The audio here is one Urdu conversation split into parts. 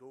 2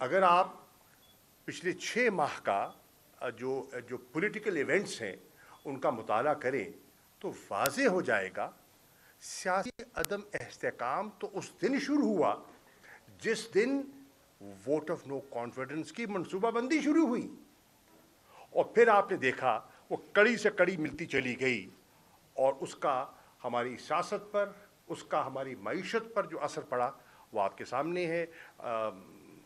اگر آپ پچھلے 6 ماہ کا جو پولیٹیکل ایونٹس ہیں ان کا مطالعہ کریں تو واضح ہو جائے گا سیاسی عدم استحکام تو اس دن شروع ہوا جس دن ووٹ آف نو کانفیڈنس کی منصوبہ بندی شروع ہوئی، اور پھر آپ نے دیکھا وہ کڑی سے کڑی ملتی چلی گئی، اور اس کا ہماری سیاست پر، اس کا ہماری معیشت پر جو اثر پڑا وہ آپ کے سامنے ہے۔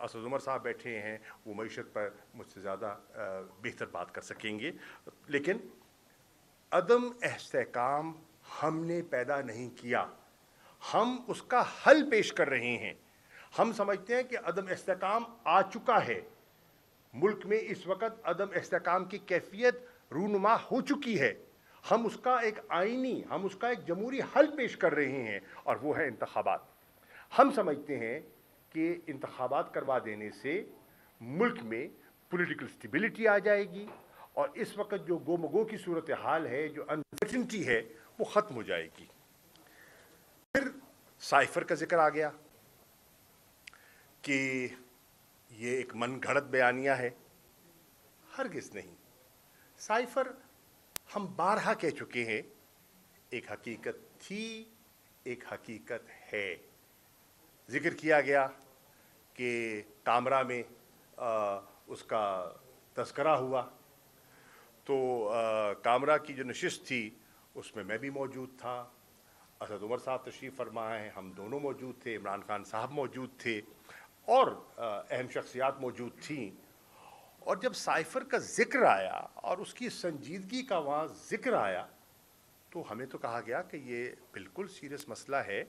اسد عمر صاحب بیٹھے ہیں، وہ معیشت پر مجھ سے زیادہ بہتر بات کر سکیں گے، لیکن عدم استحکام ہم نے پیدا نہیں کیا، ہم اس کا حل پیش کر رہے ہیں۔ ہم سمجھتے ہیں کہ عدم استحکام آ چکا ہے، ملک میں اس وقت عدم استحکام کی کیفیت رونما ہو چکی ہے، ہم اس کا ایک آئینی، ہم اس کا ایک جمہوری حل پیش کر رہے ہیں، اور وہ ہے انتخابات۔ ہم سمجھتے ہیں کہ انتخابات کروا دینے سے ملک میں پولیٹیکل سٹیبلٹی آ جائے گی، اور اس وقت جو گو مگو کی صورتحال ہے، جو انسرٹنٹی ہے، وہ ختم ہو جائے گی۔ پھر سائفر کا ذکر آ گیا کہ یہ ایک من گھڑت بیانیہ ہے۔ ہرگز نہیں، سائفر ہم بارہا کہہ چکے ہیں، ایک حقیقت تھی، ایک حقیقت ہے۔ ذکر کیا گیا کہ کامرا میں اس کا تذکرہ ہوا، تو کامرا کی جو نشست تھی اس میں بھی موجود تھا، اسد عمر صاحب تشریف فرما ہیں، ہم دونوں موجود تھے، عمران خان صاحب موجود تھے، اور اہم شخصیات موجود تھیں۔ اور جب سائفر کا ذکر آیا اور اس کی سنجیدگی کا وہاں ذکر آیا تو ہمیں تو کہا گیا کہ یہ بالکل سیریس مسئلہ ہے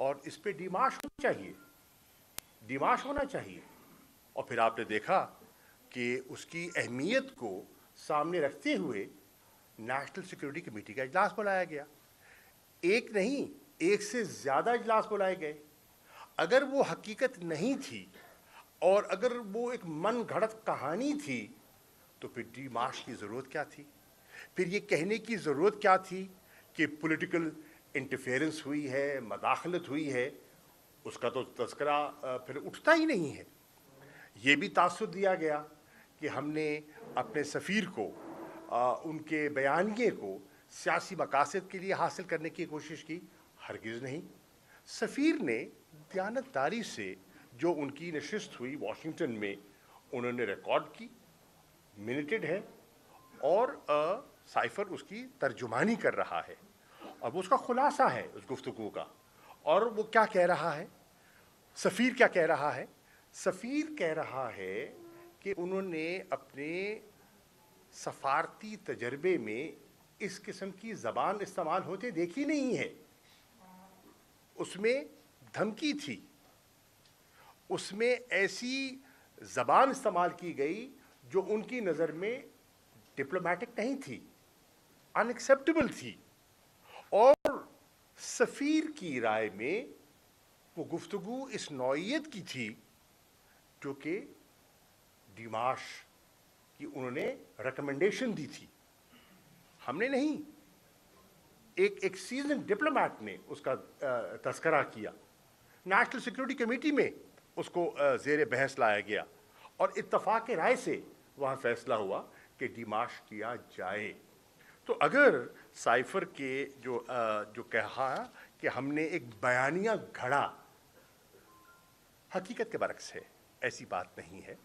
اور اس پہ ڈیمارش ہونا چاہیے، ڈیمارش ہونا چاہیے۔ اور پھر آپ نے دیکھا کہ اس کی اہمیت کو سامنے رکھتے ہوئے نیشنل سیکورٹی کمیٹی کا اجلاس بلایا گیا، ایک نہیں، ایک سے زیادہ اجلاس بلائے گئے۔ اگر وہ حقیقت نہیں تھی اور اگر وہ ایک من گھڑت کہانی تھی تو پھر ڈی مارش کی ضرورت کیا تھی؟ پھر یہ کہنے کی ضرورت کیا تھی کہ پولیٹیکل انٹرفیئرنس ہوئی ہے، مداخلت ہوئی ہے؟ اس کا تو تذکرہ پھر اٹھتا ہی نہیں ہے۔ یہ بھی تاثر دیا گیا کہ ہم نے اپنے سفیر کو، ان کے بیانیے کو سیاسی مقاصد کے لیے حاصل کرنے کی کوشش کی، ہرگز نہیں۔ سفیر نے دیانتداری سے جو ان کی نشست ہوئی واشنگٹن میں، انہوں نے ریکارڈ کی، منٹڈ ہے، اور سائفر اس کی ترجمانی کر رہا ہے، اور وہ اس کا خلاصہ ہے اس گفتگو کا۔ اور وہ کیا کہہ رہا ہے؟ سفیر کیا کہہ رہا ہے؟ سفیر کہہ رہا ہے کہ انہوں نے اپنے سفارتی تجربے میں اس قسم کی زبان استعمال ہوتے دیکھی نہیں ہے۔ اس میں دھمکی تھی، اس میں ایسی زبان استعمال کی گئی جو ان کی نظر میں ڈپلومیٹک نہیں تھی، ان ایکسیپٹیبل تھی، اور سفیر کی رائے میں وہ گفتگو اس نوعیت کی تھی جو کہ ڈیمارش کی انہوں نے ریکمنڈیشن دی تھی، ہم نے نہیں، ایک سیزن ڈپلومیٹ نے اس کا تذکرہ کیا، نیشنل سیکورٹی کمیٹی میں اس کو زیر بحث لایا گیا، اور اتفاق رائے سے وہاں فیصلہ ہوا کہ ڈیمارش کیا جائے۔ تو اگر سائفر کے جو کہا کہ ہم نے ایک بیانیہ گھڑا، حقیقت کے برعکس ہے، ایسی بات نہیں ہے۔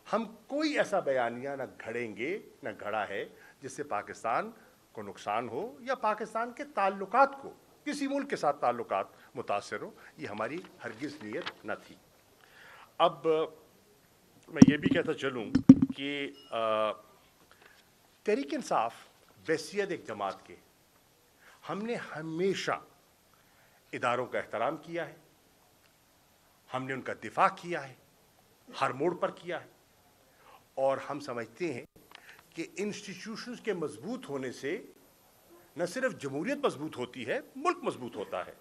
ہم کوئی ایسا بیانیہ نہ گھڑیں گے، نہ گھڑا ہے جس سے پاکستان کو نقصان ہو یا پاکستان کے تعلقات کو، کسی ملک کے ساتھ تعلقات متاثر ہو، یہ ہماری ہرگز نیت نہ تھی۔ اب میں یہ بھی کہتا چلوں کہ تحریک انصاف بحیثیت ایک جماعت کے، ہم نے ہمیشہ اداروں کا احترام کیا ہے، ہم نے ان کا دفاع کیا ہے، ہر موڑ پر کیا ہے، اور ہم سمجھتے ہیں کہ انسٹیٹیوشنز کے مضبوط ہونے سے نہ صرف جمہوریت مضبوط ہوتی ہے، ملک مضبوط ہوتا ہے۔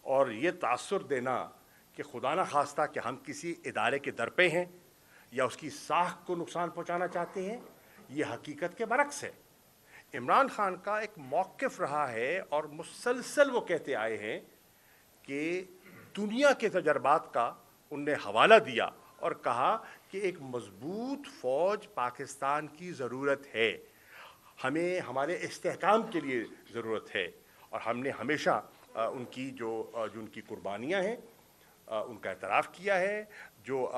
اور یہ تاثر دینا کہ خدا نہ خواستہ کہ ہم کسی ادارے کے در پہ ہیں یا اس کی ساکھ کو نقصان پہنچانا چاہتے ہیں، یہ حقیقت کے برعکس ہے۔ عمران خان کا ایک موقف رہا ہے اور مسلسل وہ کہتے آئے ہیں کہ دنیا کے تجربات کا ان نے حوالہ دیا اور کہا کہ ایک مضبوط فوج پاکستان کی ضرورت ہے، ہمیں ہمارے استحکام کے لیے ضرورت ہے، اور ہم نے ہمیشہ ان کی جو ان کی قربانیاں ہیں ان کا اعتراف کیا ہے، جو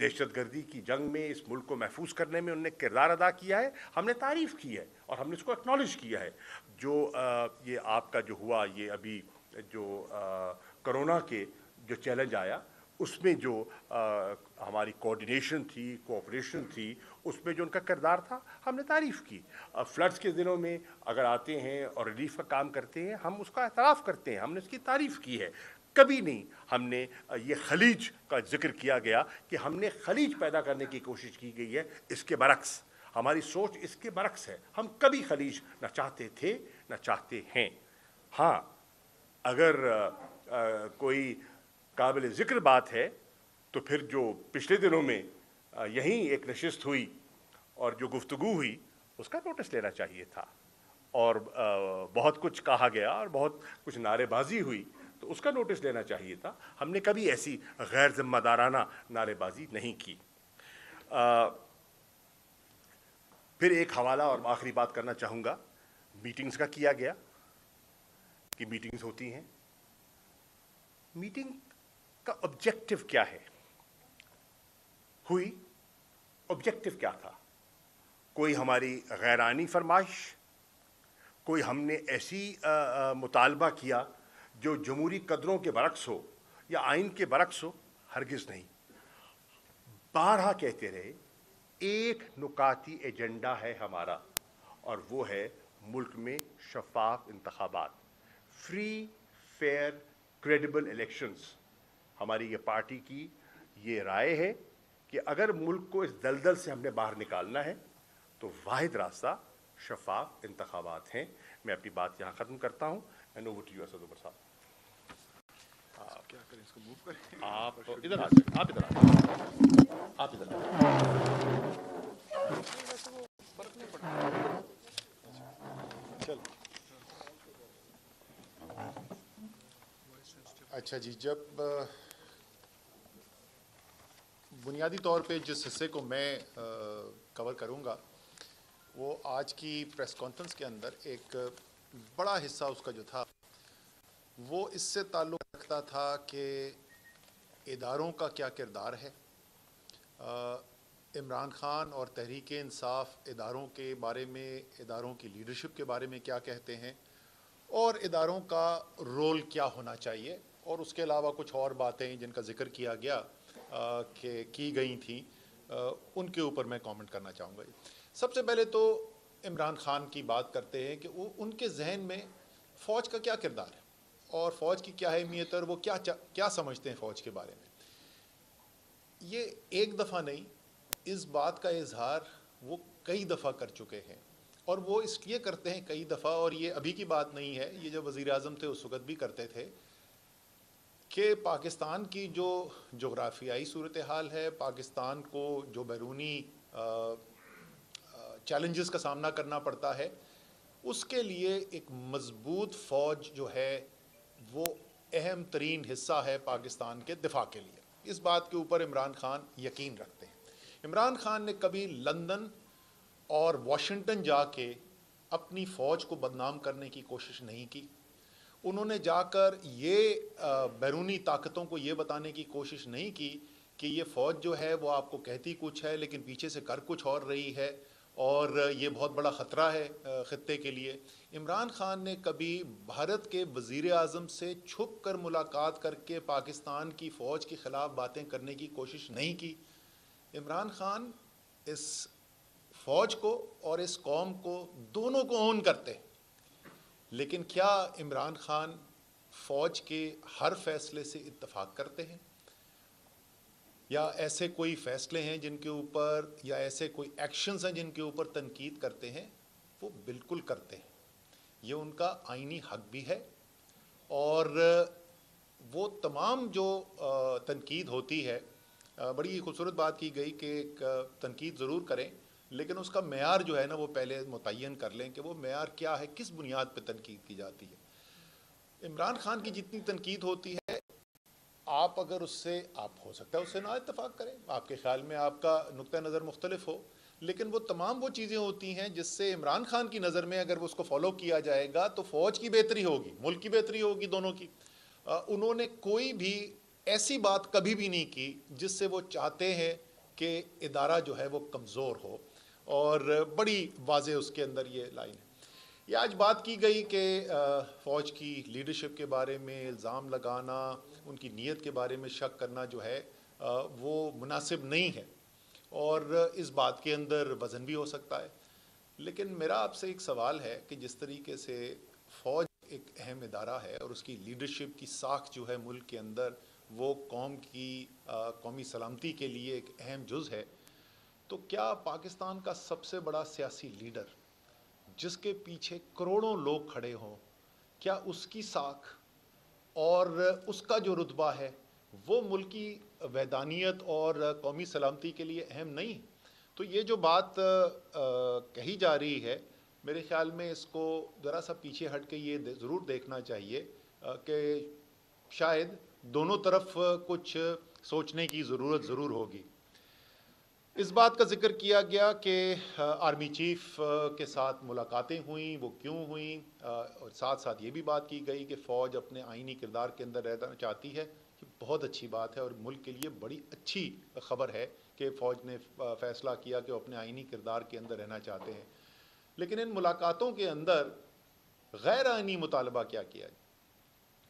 دہشت گردی کی جنگ میں اس ملک کو محفوظ کرنے میں انہوں نے کردار ادا کیا ہے، ہم نے تعریف کی ہے اور ہم نے اس کو اکنالج کیا ہے۔ جو یہ آپ کا جو ہوا، یہ ابھی جو کرونا کے جو چیلنج آیا، اس میں جو ہماری کوآرڈینیشن تھی، کوآپریشن تھی، اس میں جو ان کا کردار تھا، ہم نے تعریف کی۔ فلڈز کے دنوں میں اگر آتے ہیں اور ریلیف کا کام کرتے ہیں، ہم اس کا اعتراف کرتے ہیں، ہم نے اس کی تعریف کی ہے۔ کبھی نہیں ہم نے یہ خلیج کا ذکر کیا گیا کہ ہم نے خلیج پیدا کرنے کی کوشش کی گئی ہے، اس کے برعکس ہماری سوچ اس کے برعکس ہے، ہم کبھی خلیج نہ چاہتے تھے نہ چاہتے ہیں۔ ہاں، اگر کوئی قابل ذکر بات ہے تو پھر جو پچھلے دنوں میں یہیں ایک نشست ہوئی اور جو گفتگو ہوئی، اس کا نوٹس لینا چاہیے تھا، اور بہت کچھ کہا گیا اور بہت کچھ نعرے بازی ہوئی، تو اس کا نوٹس لینا چاہیے تھا۔ ہم نے کبھی ایسی غیر ذمہ دارانہ نعرے بازی نہیں کی۔ پھر ایک حوالہ اور آخری بات کرنا چاہوں گا، میٹنگز کا کیا گیا کہ میٹنگز ہوتی ہیں۔ میٹنگ کا آبجیکٹو کیا ہے؟ ہوئی، آبجیکٹو کیا تھا؟ کوئی ہماری غیرانی فرمائش، کوئی ہم نے ایسی مطالبہ کیا جو جمہوری قدروں کے برعکس ہو یا آئین کے برعکس ہو؟ ہرگز نہیں۔ بارہا کہتے رہے، ایک نکاتی ایجنڈا ہے ہمارا، اور وہ ہے ملک میں شفاف انتخابات، فری، فیئر، کریڈیبل الیکشنز۔ ہماری یہ پارٹی کی یہ رائے ہے کہ اگر ملک کو اس دلدل سے ہم نے باہر نکالنا ہے تو واحد راستہ شفاف انتخابات ہیں۔ میں اپنی بات یہاں ختم کرتا ہوں۔ And over to you Asad Umar صاحب۔ کیا کریں، اس کو موو کریں؟ آپ ادھر آ جائیں، آپ ادھر آ جائیں، آپ ادھر آ جائیں۔ چل اچھا جی، جب بنیادی طور پہ جس حصے کو میں کور کروں گا وہ آج کی پریس کانفرنس کے اندر ایک بڑا حصہ اس کا جو تھا وہ اس سے تعلق رکھتا تھا کہ اداروں کا کیا کردار ہے، عمران خان اور تحریک انصاف اداروں کے بارے میں، اداروں کی لیڈرشپ کے بارے میں کیا کہتے ہیں، اور اداروں کا رول کیا ہونا چاہیے، اور اس کے علاوہ کچھ اور باتیں جن کا ذکر کیا گیا کہ کی گئی تھیں، ان کے اوپر میں کامنٹ کرنا چاہوں گا۔ سب سے پہلے تو عمران خان کی بات کرتے ہیں کہ وہ ان کے ذہن میں فوج کا کیا کردار ہے اور فوج کی کیا اہمیت ہے، اور وہ کیا سمجھتے ہیں فوج کے بارے میں۔ یہ ایک دفعہ نہیں، اس بات کا اظہار وہ کئی دفعہ کر چکے ہیں، اور وہ اس لیے کرتے ہیں کئی دفعہ، اور یہ ابھی کی بات نہیں ہے، یہ جو وزیر اعظم تھے اس وقت بھی کرتے تھے، کہ پاکستان کی جو جغرافیائی صورتحال ہے، پاکستان کو جو بیرونی چیلنجز کا سامنا کرنا پڑتا ہے، اس کے لیے ایک مضبوط فوج جو ہے وہ اہم ترین حصہ ہے پاکستان کے دفاع کے لیے۔ اس بات کے اوپر عمران خان یقین رکھتے ہیں۔ عمران خان نے کبھی لندن اور واشنگٹن جا کے اپنی فوج کو بدنام کرنے کی کوشش نہیں کی۔ انہوں نے جا کر یہ بیرونی طاقتوں کو یہ بتانے کی کوشش نہیں کی کہ یہ فوج جو ہے وہ آپ کو کہتی کچھ ہے لیکن پیچھے سے کر کچھ اور رہی ہے، اور یہ بہت بڑا خطرہ ہے خطے کے لیے۔ عمران خان نے کبھی بھارت کے وزیر اعظم سے چھپ کر ملاقات کر کے پاکستان کی فوج کے خلاف باتیں کرنے کی کوشش نہیں کی۔ عمران خان اس فوج کو اور اس قوم کو دونوں کو اون کرتے ہیں، لیکن کیا عمران خان فوج کے ہر فیصلے سے اتفاق کرتے ہیں، یا ایسے کوئی فیصلے ہیں جن کے اوپر، یا ایسے کوئی ایکشنز ہیں جن کے اوپر تنقید کرتے ہیں؟ وہ بالکل کرتے ہیں، یہ ان کا آئینی حق بھی ہے، اور وہ تمام جو تنقید ہوتی ہے، بڑی خوبصورت بات کی گئی کہ ایک تنقید ضرور کریں لیکن اس کا معیار جو ہے نا وہ پہلے متعین کر لیں کہ وہ معیار کیا ہے، کس بنیاد پہ تنقید کی جاتی ہے۔ عمران خان کی جتنی تنقید ہوتی ہے آپ اگر اس سے آپ ہو سکتا ہے اس سے نہ اتفاق کریں، آپ کے خیال میں آپ کا نقطہ نظر مختلف ہو، لیکن وہ تمام وہ چیزیں ہوتی ہیں جس سے عمران خان کی نظر میں اگر اس کو فالو کیا جائے گا تو فوج کی بہتری ہوگی، ملک کی بہتری ہوگی، دونوں کی۔ انہوں نے کوئی بھی ایسی بات کبھی بھی نہیں کی جس سے وہ چاہتے ہیں کہ ادارہ جو ہے وہ کمزور ہو، اور بڑی واضح اس کے اندر یہ لائن ہے۔ یہ آج بات کی گئی کہ فوج کی لیڈرشپ کے بارے میں الزام لگانا، ان کی نیت کے بارے میں شک کرنا جو ہے وہ مناسب نہیں ہے، اور اس بات کے اندر وزن بھی ہو سکتا ہے۔ لیکن میرا آپ سے ایک سوال ہے کہ جس طریقے سے فوج ایک اہم ادارہ ہے اور اس کی لیڈرشپ کی ساکھ جو ہے ملک کے اندر وہ قوم کی قومی سلامتی کے لیے ایک اہم جز ہے، تو کیا پاکستان کا سب سے بڑا سیاسی لیڈر جس کے پیچھے کروڑوں لوگ کھڑے ہوں، کیا اس کی ساکھ اور اس کا جو رتبہ ہے وہ ملکی وحدانیت اور قومی سلامتی کے لیے اہم نہیں؟ تو یہ جو بات کہی جا رہی ہے، میرے خیال میں اس کو ذرا سا پیچھے ہٹ کے یہ ضرور دیکھنا چاہیے کہ شاید دونوں طرف کچھ سوچنے کی ضرورت ضرور ہوگی۔ اس بات کا ذکر کیا گیا کہ آرمی چیف کے ساتھ ملاقاتیں ہوئیں، وہ کیوں ہوئیں، اور ساتھ ساتھ یہ بھی بات کی گئی کہ فوج اپنے آئینی کردار کے اندر رہنا چاہتی ہے۔ یہ بہت اچھی بات ہے اور ملک کے لیے بڑی اچھی خبر ہے کہ فوج نے فیصلہ کیا کہ وہ اپنے آئینی کردار کے اندر رہنا چاہتے ہیں۔ لیکن ان ملاقاتوں کے اندر غیر آئینی مطالبہ کیا کیا ہے؟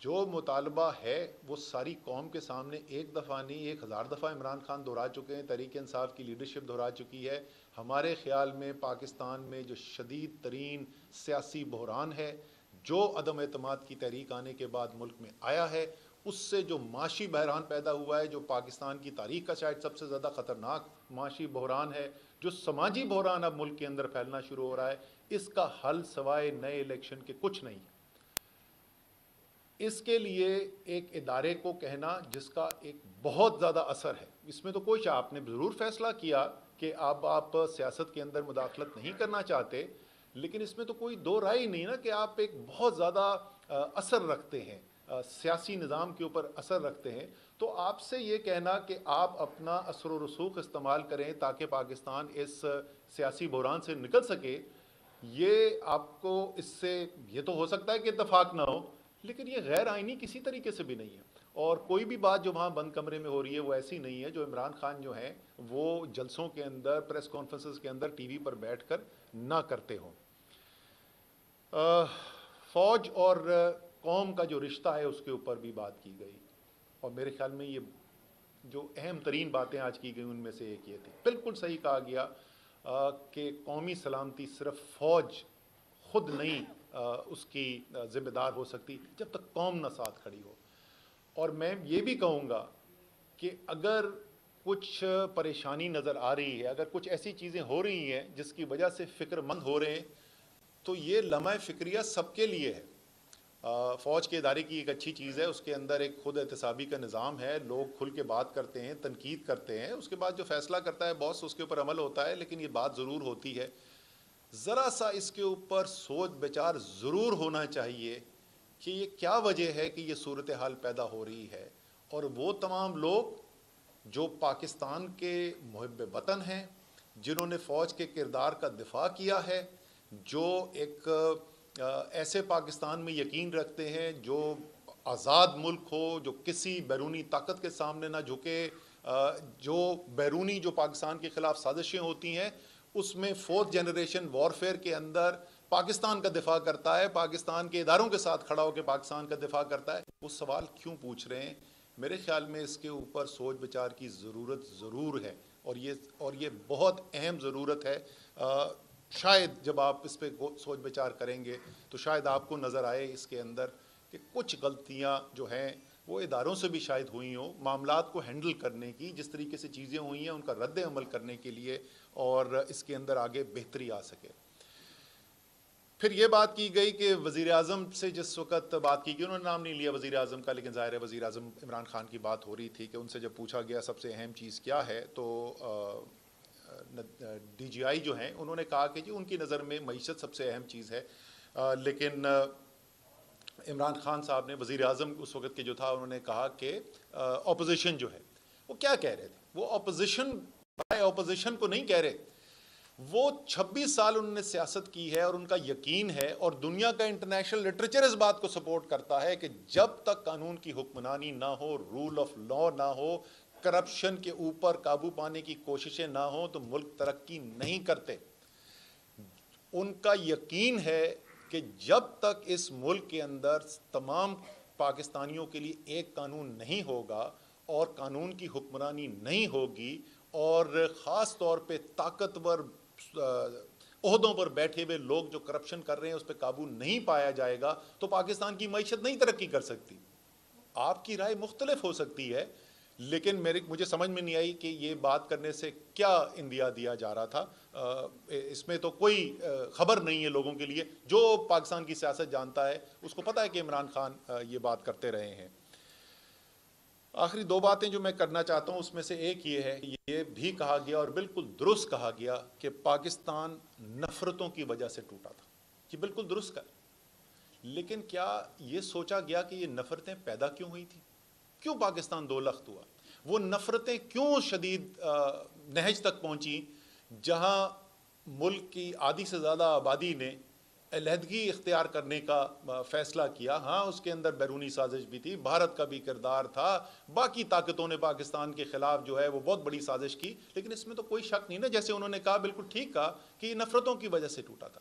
جو مطالبہ ہے وہ ساری قوم کے سامنے ایک دفعہ نہیں 1000 دفعہ عمران خان دہرا چکے ہیں، تحریک انصاف کی لیڈرشپ دہرا چکی ہے۔ ہمارے خیال میں پاکستان میں جو شدید ترین سیاسی بحران ہے، جو عدم اعتماد کی تحریک آنے کے بعد ملک میں آیا ہے، اس سے جو معاشی بحران پیدا ہوا ہے، جو پاکستان کی تاریخ کا شاید سب سے زیادہ خطرناک معاشی بحران ہے، جو سماجی بحران اب ملک کے اندر پھیلنا شروع ہو رہا ہے، اس کا حل سوائے نئے الیکشن کے کچھ نہیں۔ اس کے لیے ایک ادارے کو کہنا جس کا ایک بہت زیادہ اثر ہے، اس میں تو کوئی آپ نے ضرور فیصلہ کیا کہ اب آپ سیاست کے اندر مداخلت نہیں کرنا چاہتے، لیکن اس میں تو کوئی دو رائے نہیں نا کہ آپ ایک بہت زیادہ اثر رکھتے ہیں، سیاسی نظام کے اوپر اثر رکھتے ہیں، تو آپ سے یہ کہنا کہ آپ اپنا اثر و رسوخ استعمال کریں تاکہ پاکستان اس سیاسی بحران سے نکل سکے، یہ آپ کو اس سے یہ تو ہو سکتا ہے کہ اتفاق نہ ہو، لیکن یہ غیر آئینی کسی طریقے سے بھی نہیں ہے، اور کوئی بھی بات جو وہاں بند کمرے میں ہو رہی ہے وہ ایسی نہیں ہے جو عمران خان جو ہیں وہ جلسوں کے اندر، پریس کانفرنسز کے اندر ٹی وی پر بیٹھ کر نہ کرتے ہوں۔ فوج اور قوم کا جو رشتہ ہے اس کے اوپر بھی بات کی گئی، اور میرے خیال میں یہ جو اہم ترین باتیں آج کی گئی ان میں سے ایک یہ تھی، بالکل صحیح کہا گیا کہ قومی سلامتی صرف فوج خود نہیں اس کی ذمہ دار ہو سکتی جب تک قوم نہ ساتھ کھڑی ہو۔ اور میں یہ بھی کہوں گا کہ اگر کچھ پریشانی نظر آ رہی ہے، اگر کچھ ایسی چیزیں ہو رہی ہیں جس کی وجہ سے فکر مند ہو رہے ہیں، تو یہ لمحہ فکریہ سب کے لیے ہے۔ فوج کے ادارے کی ایک اچھی چیز ہے، اس کے اندر ایک خود احتسابی کا نظام ہے، لوگ کھل کے بات کرتے ہیں، تنقید کرتے ہیں، اس کے بعد جو فیصلہ کرتا ہے باس اس کے اوپر عمل ہوتا ہے، لیکن یہ بات ضرور ہوتی ہے، ذرا سا اس کے اوپر سوچ بچار ضرور ہونا چاہیے کہ یہ کیا وجہ ہے کہ یہ صورتحال پیدا ہو رہی ہے، اور وہ تمام لوگ جو پاکستان کے محب وطن ہیں، جنہوں نے فوج کے کردار کا دفاع کیا ہے، جو ایک ایسے پاکستان میں یقین رکھتے ہیں جو آزاد ملک ہو، جو کسی بیرونی طاقت کے سامنے نہ جھکے، جو بیرونی جو پاکستان کے خلاف سازشیں ہوتی ہیں اس میں 4th جنریشن وارفیئر کے اندر پاکستان کا دفاع کرتا ہے، پاکستان کے اداروں کے ساتھ کھڑا ہو کے پاکستان کا دفاع کرتا ہے، وہ سوال کیوں پوچھ رہے ہیں؟ میرے خیال میں اس کے اوپر سوچ بچار کی ضرورت ضرور ہے، اور یہ بہت اہم ضرورت ہے۔ شاید جب آپ اس پہ سوچ بچار کریں گے تو شاید آپ کو نظر آئے اس کے اندر کہ کچھ غلطیاں جو ہیں وہ اداروں سے بھی شاید ہوئی ہوں، معاملات کو ہینڈل کرنے کی جس طریقے سے چیزیں ہوئی ہیں ان کا رد عمل کرنے کے لیے، اور اس کے اندر آگے بہتری آ سکے۔ پھر یہ بات کی گئی کہ وزیر اعظم سے جس وقت بات کی گئی، انہوں نے نام نہیں لیا وزیر اعظم کا، لیکن ظاہر ہے وزیر اعظم عمران خان کی بات ہو رہی تھی کہ ان سے جب پوچھا گیا سب سے اہم چیز کیا ہے، تو ڈی جی آئی جو ہیں انہوں نے کہا کہ جی ان کی نظر میں معیشت سب سے اہم چیز ہے، لیکن عمران خان صاحب نے، وزیر اعظم اس وقت کے جو تھا، انہوں نے کہا کہ اپوزیشن جو ہے وہ کیا کہہ رہے تھے، وہ اپوزیشن کو نہیں کہہ رہے، وہ 26 سال انہوں نے سیاست کی ہے اور ان کا یقین ہے اور دنیا کا انٹرنیشنل لٹریچر اس بات کو سپورٹ کرتا ہے کہ جب تک قانون کی حکمرانی نہ ہو، رول آف لا نہ ہو، کرپشن کے اوپر قابو پانے کی کوششیں نہ ہوں تو ملک ترقی نہیں کرتے۔ ان کا یقین ہے کہ جب تک اس ملک کے اندر تمام پاکستانیوں کے لیے ایک قانون نہیں ہوگا اور قانون کی حکمرانی نہیں ہوگی اور خاص طور پہ طاقتور عہدوں پر بیٹھے ہوئے لوگ جو کرپشن کر رہے ہیں اس پہ قابو نہیں پایا جائے گا تو پاکستان کی معیشت نہیں ترقی کر سکتی۔ آپ کی رائے مختلف ہو سکتی ہے، لیکن مجھے سمجھ میں نہیں آئی کہ یہ بات کرنے سے کیا اندیا دیا جا رہا تھا۔ اس میں تو کوئی خبر نہیں ہے لوگوں کے لیے، جو پاکستان کی سیاست جانتا ہے اس کو پتہ ہے کہ عمران خان یہ بات کرتے رہے ہیں۔ آخری دو باتیں جو میں کرنا چاہتا ہوں اس میں سے ایک یہ ہے، یہ بھی کہا گیا اور بالکل درست کہا گیا کہ پاکستان نفرتوں کی وجہ سے ٹوٹا تھا، یہ بالکل درست کہا، لیکن کیا یہ سوچا گیا کہ یہ نفرتیں پیدا کیوں ہوئی تھیں؟ کیوں پاکستان دو لخت ہوا؟ وہ نفرتیں کیوں شدید نہج تک پہنچی جہاں ملک کی آدھی سے زیادہ آبادی نے علیحدگی اختیار کرنے کا فیصلہ کیا؟ ہاں اس کے اندر بیرونی سازش بھی تھی، بھارت کا بھی کردار تھا، باقی طاقتوں نے پاکستان کے خلاف جو ہے وہ بہت بڑی سازش کی، لیکن اس میں تو کوئی شک نہیں نا، جیسے انہوں نے کہا بالکل ٹھیک کہا کہ یہ نفرتوں کی وجہ سے ٹوٹا تھا۔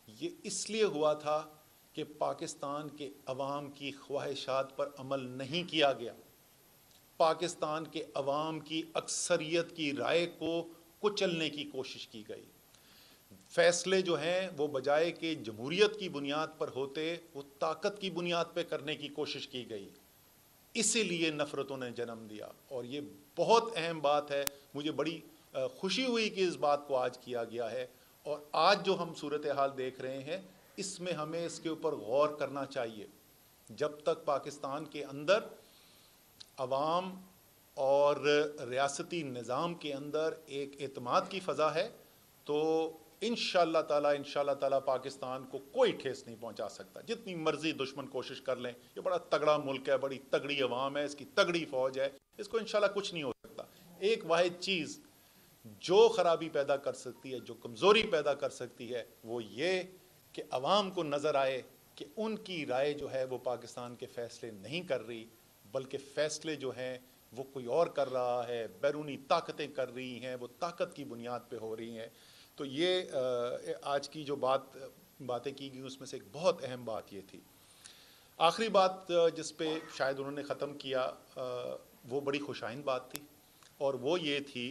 یہ اس لیے ہوا تھا کہ پاکستان کے عوام کی خواہشات پر عمل نہیں کیا گیا، پاکستان کے عوام کی اکثریت کی رائے کو کچلنے کی کوشش کی گئی۔ فیصلے جو ہیں وہ بجائے کہ جمہوریت کی بنیاد پر ہوتے، وہ طاقت کی بنیاد پہ کرنے کی کوشش کی گئی، اسی لیے نفرتوں نے جنم دیا۔ اور یہ بہت اہم بات ہے، مجھے بڑی خوشی ہوئی کہ اس بات کو آج کیا گیا ہے، اور آج جو ہم صورتحال دیکھ رہے ہیں اس میں ہمیں اس کے اوپر غور کرنا چاہیے۔ جب تک پاکستان کے اندر عوام اور ریاستی نظام کے اندر ایک اعتماد کی فضا ہے تو انشاءاللہ تعالیٰ پاکستان کو کوئی ٹھیس نہیں پہنچا سکتا، جتنی مرضی دشمن کوشش کر لیں۔ یہ بڑا تگڑا ملک ہے، بڑی تگڑی عوام ہے، اس کی تگڑی فوج ہے، اس کو انشاءاللہ کچھ نہیں ہو سکتا۔ ایک واحد چیز جو خرابی پیدا کر سکتی ہے، جو کمزوری پیدا کر سکتی ہے، وہ یہ کہ عوام کو نظر آئے کہ ان کی رائے جو ہے وہ پاکستان کے فیصلے نہیں کر رہی، بلکہ فیصلے جو ہیں وہ کوئی اور کر رہا ہے، بیرونی طاقتیں کر رہی ہیں، وہ طاقت کی بنیاد پہ ہو رہی ہیں۔ تو یہ آج کی جو باتیں کی گئی اس میں سے ایک بہت اہم بات یہ تھی۔ آخری بات جس پہ شاید انہوں نے ختم کیا وہ بڑی خوشائند بات تھی، اور وہ یہ تھی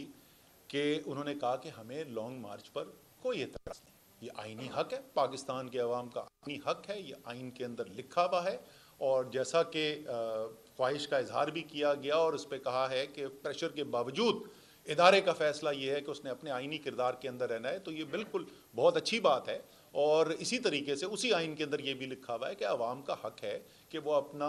کہ انہوں نے کہا کہ ہمیں لانگ مارچ پر کوئی اعتراض نہیں، یہ آئینی حق ہے، پاکستان کے عوام کا آئینی حق ہے، یہ آئین کے اندر لکھا ہوا ہے، اور جیسا کہ خواہش کا اظہار بھی کیا گیا اور اس پہ کہا ہے کہ پریشر کے باوجود ادارے کا فیصلہ یہ ہے کہ اس نے اپنے آئینی کردار کے اندر رہنا ہے، تو یہ بالکل بہت اچھی بات ہے۔ اور اسی طریقے سے اسی آئین کے اندر یہ بھی لکھا ہوا ہے کہ عوام کا حق ہے کہ وہ اپنا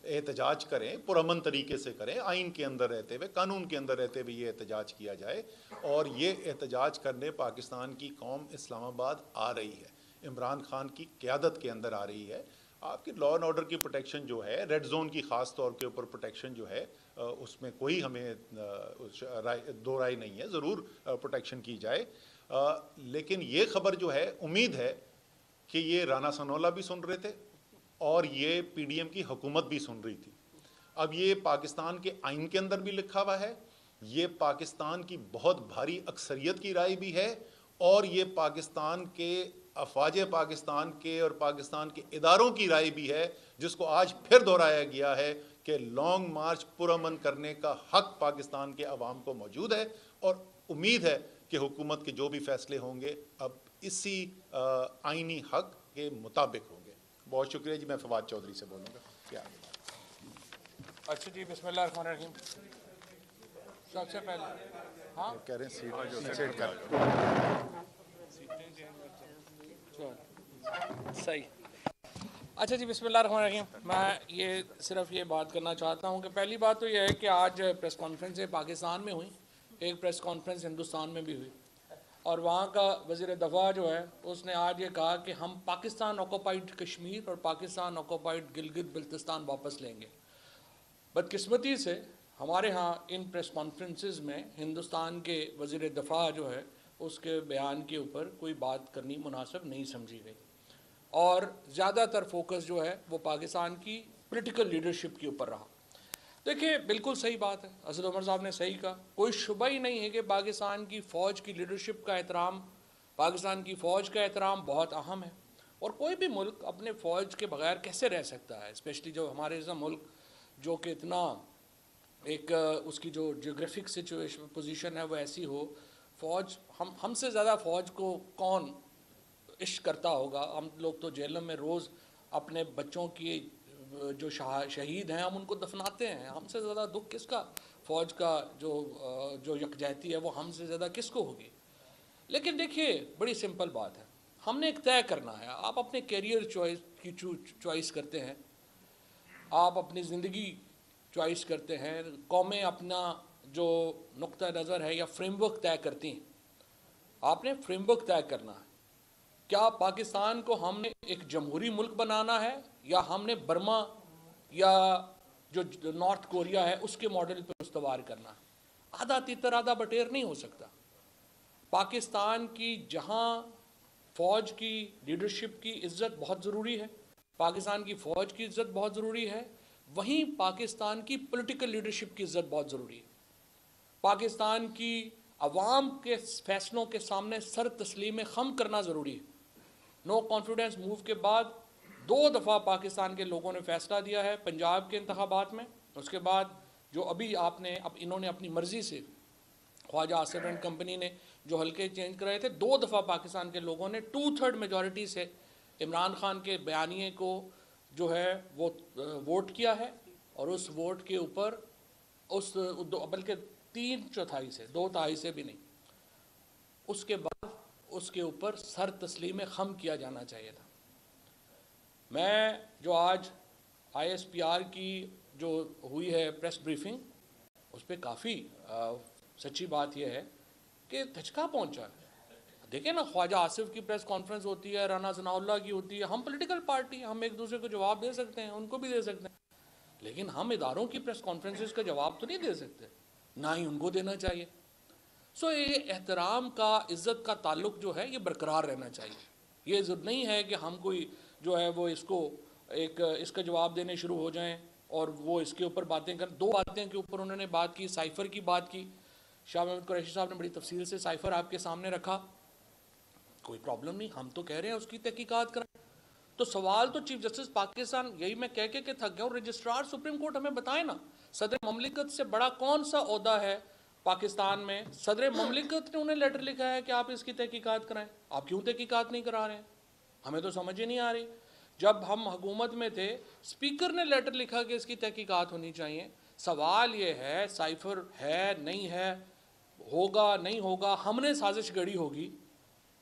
احتجاج کریں، پرامن طریقے سے کریں، آئین کے اندر رہتے ہوئے، قانون کے اندر رہتے ہوئے یہ احتجاج کیا جائے، اور یہ احتجاج کرنے پاکستان کی قوم اسلام آباد آ رہی ہے، عمران خان کی قیادت کے اندر آ رہی ہے۔ آپ کی لا اینڈ آرڈر کی پروٹیکشن جو ہے، ریڈ زون کی خاص طور کے اوپر پروٹیکشن جو ہے، اس میں کوئی ہمیں دو رائے نہیں ہے، ضرور پروٹیکشن کی جائے، لیکن یہ خبر جو ہے امید ہے کہ یہ رانا ثناءاللہ بھی سن رہے تھے اور یہ پی ڈی ایم کی حکومت بھی سن رہی تھی۔ اب یہ پاکستان کے آئین کے اندر بھی لکھا ہوا ہے، یہ پاکستان کی بہت بھاری اکثریت کی رائے بھی ہے، اور یہ پاکستان کے افواج پاکستان کے اور پاکستان کے اداروں کی رائے بھی ہے، جس کو آج پھر دہرایا گیا ہے کہ لانگ مارچ پرامن کرنے کا حق پاکستان کے عوام کو موجود ہے، اور امید ہے کہ حکومت کے جو بھی فیصلے ہوں گے اب اسی آئینی حق کے مطابق ہوں گے۔ بہت شکریہ جی، میں فواد چودھری سے بولوں گا۔ کیا اچھا جی، بسم اللہ الرحمن الرحیم۔ سب سے پہلے ہاں کہہ رہے ہیں سیٹ کر صحیح۔ اچھا جی، بسم اللہ الرحمن الرحیم۔ میں یہ صرف یہ بات کرنا چاہتا ہوں کہ پہلی بات تو یہ ہے کہ آج پریس کانفرنسیں پاکستان میں ہوئیں، ایک پریس کانفرنس ہندوستان میں بھی ہوئی۔ اور وہاں کا وزیر دفاع جو ہے اس نے آج یہ کہا کہ ہم پاکستان آکوپائڈ کشمیر اور پاکستان آکوپائڈ گلگت بلتستان واپس لیں گے. بدقسمتی سے ہمارے ہاں ان پریس کانفرنسز میں ہندوستان کے وزیر دفاع جو ہے اس کے بیان کے اوپر کوئی بات کرنی مناسب نہیں سمجھی گئی، اور زیادہ تر فوکس جو ہے وہ پاکستان کی پولیٹیکل لیڈرشپ کے اوپر رہا. دیکھیں بالکل صحیح بات ہے، اسد عمر صاحب نے صحیح کہا، کوئی شبہ ہی نہیں ہے کہ پاکستان کی فوج کی لیڈرشپ کا احترام، پاکستان کی فوج کا احترام بہت اہم ہے. اور کوئی بھی ملک اپنے فوج کے بغیر کیسے رہ سکتا ہے، اسپیشلی جو ہمارے جیسا ملک جو کہ اتنا ایک اس کی جو جیوگرافک سچویشن پوزیشن ہے وہ ایسی ہو. فوج ہم سے زیادہ فوج کو کون عشق کرتا ہوگا. ہم لوگ تو جیلوں میں روز اپنے بچوں کی جو شہید ہیں ہم ان کو دفناتے ہیں. ہم سے زیادہ دکھ کس کا فوج کا جو یکجہتی ہے وہ ہم سے زیادہ کس کو ہوگی. لیکن دیکھیے بڑی سمپل بات ہے، ہم نے ایک طے کرنا ہے. آپ اپنے کیریئر چوائس کرتے ہیں، آپ اپنی زندگی چوائس کرتے ہیں، قومیں اپنا جو نقطہ نظر ہے یا فریم ورک طے کرتی ہیں. آپ نے فریم ورک طے کرنا ہے. کیا پاکستان کو ہم نے ایک جمہوری ملک بنانا ہے یا ہم نے برما یا جو نارتھ کوریا ہے اس کے ماڈل پہ استوار کرنا ہے. آدھا تیتر آدھا بٹیر نہیں ہو سکتا. پاکستان کی جہاں فوج کی لیڈرشپ کی عزت بہت ضروری ہے، پاکستان کی فوج کی عزت بہت ضروری ہے، وہیں پاکستان کی پولیٹیکل لیڈرشپ کی عزت بہت ضروری ہے. پاکستان کی عوام کے فیصلوں کے سامنے سر تسلیم خم کرنا ضروری ہے. نو کانفیڈنس موو کے بعد 2 دفعہ پاکستان کے لوگوں نے فیصلہ دیا ہے پنجاب کے انتخابات میں. اس کے بعد جو ابھی انہوں نے اپنی مرضی سے خواجہ آصف اینڈ کمپنی نے جو حلقے چینج کرائے تھے، 2 دفعہ پاکستان کے لوگوں نے 2/3 میجورٹی سے عمران خان کے بیانیے کو جو ہے وہ ووٹ کیا ہے. اور اس ووٹ کے اوپر بلکہ 3/4 سے 2/3 سے بھی نہیں، اس کے بعد اس کے اوپر سر تسلیم خم کیا جانا چاہیے تھا. میں جو آج ISPR کی جو ہوئی ہے پریس بریفنگ، اس پہ کافی سچی بات یہ ہے کہ دھچکا پہنچا ہے. دیکھیں نا، خواجہ آصف کی پریس کانفرنس ہوتی ہے، رانا ثناء اللہ کی ہوتی ہے. ہم پولیٹیکل پارٹی، ہم ایک دوسرے کو جواب دے سکتے ہیں، ان کو بھی دے سکتے ہیں، لیکن ہم اداروں کی پریس کانفرنسز کا جواب تو نہیں دے سکتے، نہ ہی ان کو دینا چاہیے. یہ احترام کا، عزت کا تعلق جو ہے یہ برقرار رہنا چاہیے. یہ ضرورت نہیں ہے کہ ہم کوئی جو ہے وہ اس کا جواب دینے شروع ہو جائیں اور وہ اس کے اوپر باتیں کریں. 2 باتیں کے اوپر انہوں نے بات کی. سائفر کی بات کی، شاہ محمود قریشی صاحب نے بڑی تفصیل سے سائفر آپ کے سامنے رکھا. کوئی پرابلم نہیں، ہم تو کہہ رہے ہیں اس کی تحقیقات کریں. تو سوال تو چیف جسٹس پاکستان، یہی میں کہہ کے تھک گیا ہوں، رجسٹرار سپریم کورٹ ہمیں بتائیں نا، صدر مملکت سے بڑا کون سا عہدہ ہے پاکستان میں؟ صدر مملکت نے انہیں لیٹر لکھا ہے کہ آپ اس کی تحقیقات کرائیں. آپ کیوں تحقیقات نہیں کرا رہے ہیں؟ ہمیں تو سمجھ ہی نہیں آ رہی. جب ہم حکومت میں تھے، اسپیکر نے لیٹر لکھا کہ اس کی تحقیقات ہونی چاہیے. سوال یہ ہے سائفر ہے نہیں ہے، ہوگا نہیں ہوگا، ہم نے سازش گڑی ہوگی،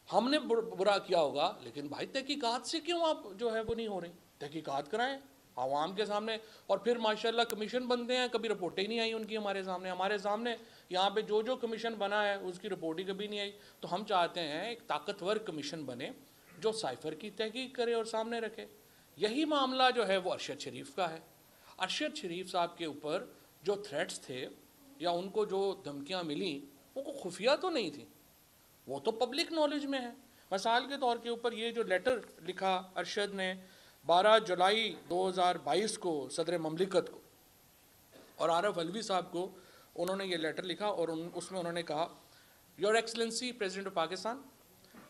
ہم نے برا کیا ہوگا، لیکن بھائی تحقیقات سے کیوں آپ جو ہے وہ نہیں ہو رہی؟ تحقیقات کرائیں عوام کے سامنے. اور پھر ماشاءاللہ کمیشن بنتے ہیں، کبھی رپورٹیں ہی نہیں آئی ان کی ہمارے سامنے یہاں پہ جو کمیشن بنا ہے اس کی رپورٹ ہی کبھی نہیں آئی. تو ہم چاہتے ہیں ایک طاقتور کمیشن بنے جو سائفر کی تحقیق کرے اور سامنے رکھے. یہی معاملہ جو ہے وہ ارشد شریف کا ہے. ارشد شریف صاحب کے اوپر جو تھریٹس تھے یا ان کو جو دھمکیاں ملیں وہ خفیہ تو نہیں تھیں، وہ تو پبلک نالج میں ہے. مثال کے طور کے اوپر یہ جو لیٹر لکھا ارشد نے 12 جولائی 2022 کو صدر مملکت کو اور عارف علوی صاحب کو، انہوں نے یہ لیٹر لکھا اور اس میں انہوں نے کہا، your excellency president of Pakistan,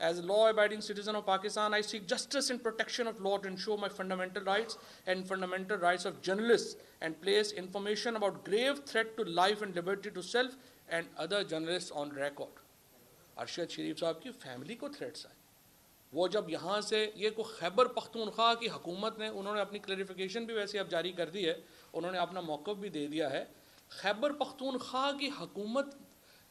as a law-abiding citizen of Pakistan, I seek justice and protection of law to ensure my fundamental rights and fundamental rights of journalists and place information about grave threat to life and liberty to self and other journalists on record. Arshad Sharif صاحب کی فیملی کو تھریٹس آئے. وہ جب یہاں سے یہ کو خیبر پختونخوا کی حکومت نے، انہوں نے اپنی کلیریفیکیشن بھی ویسے اب جاری کر دی ہے، انہوں نے اپنا موقف بھی دے دیا ہے. خیبر پختونخوا کی حکومت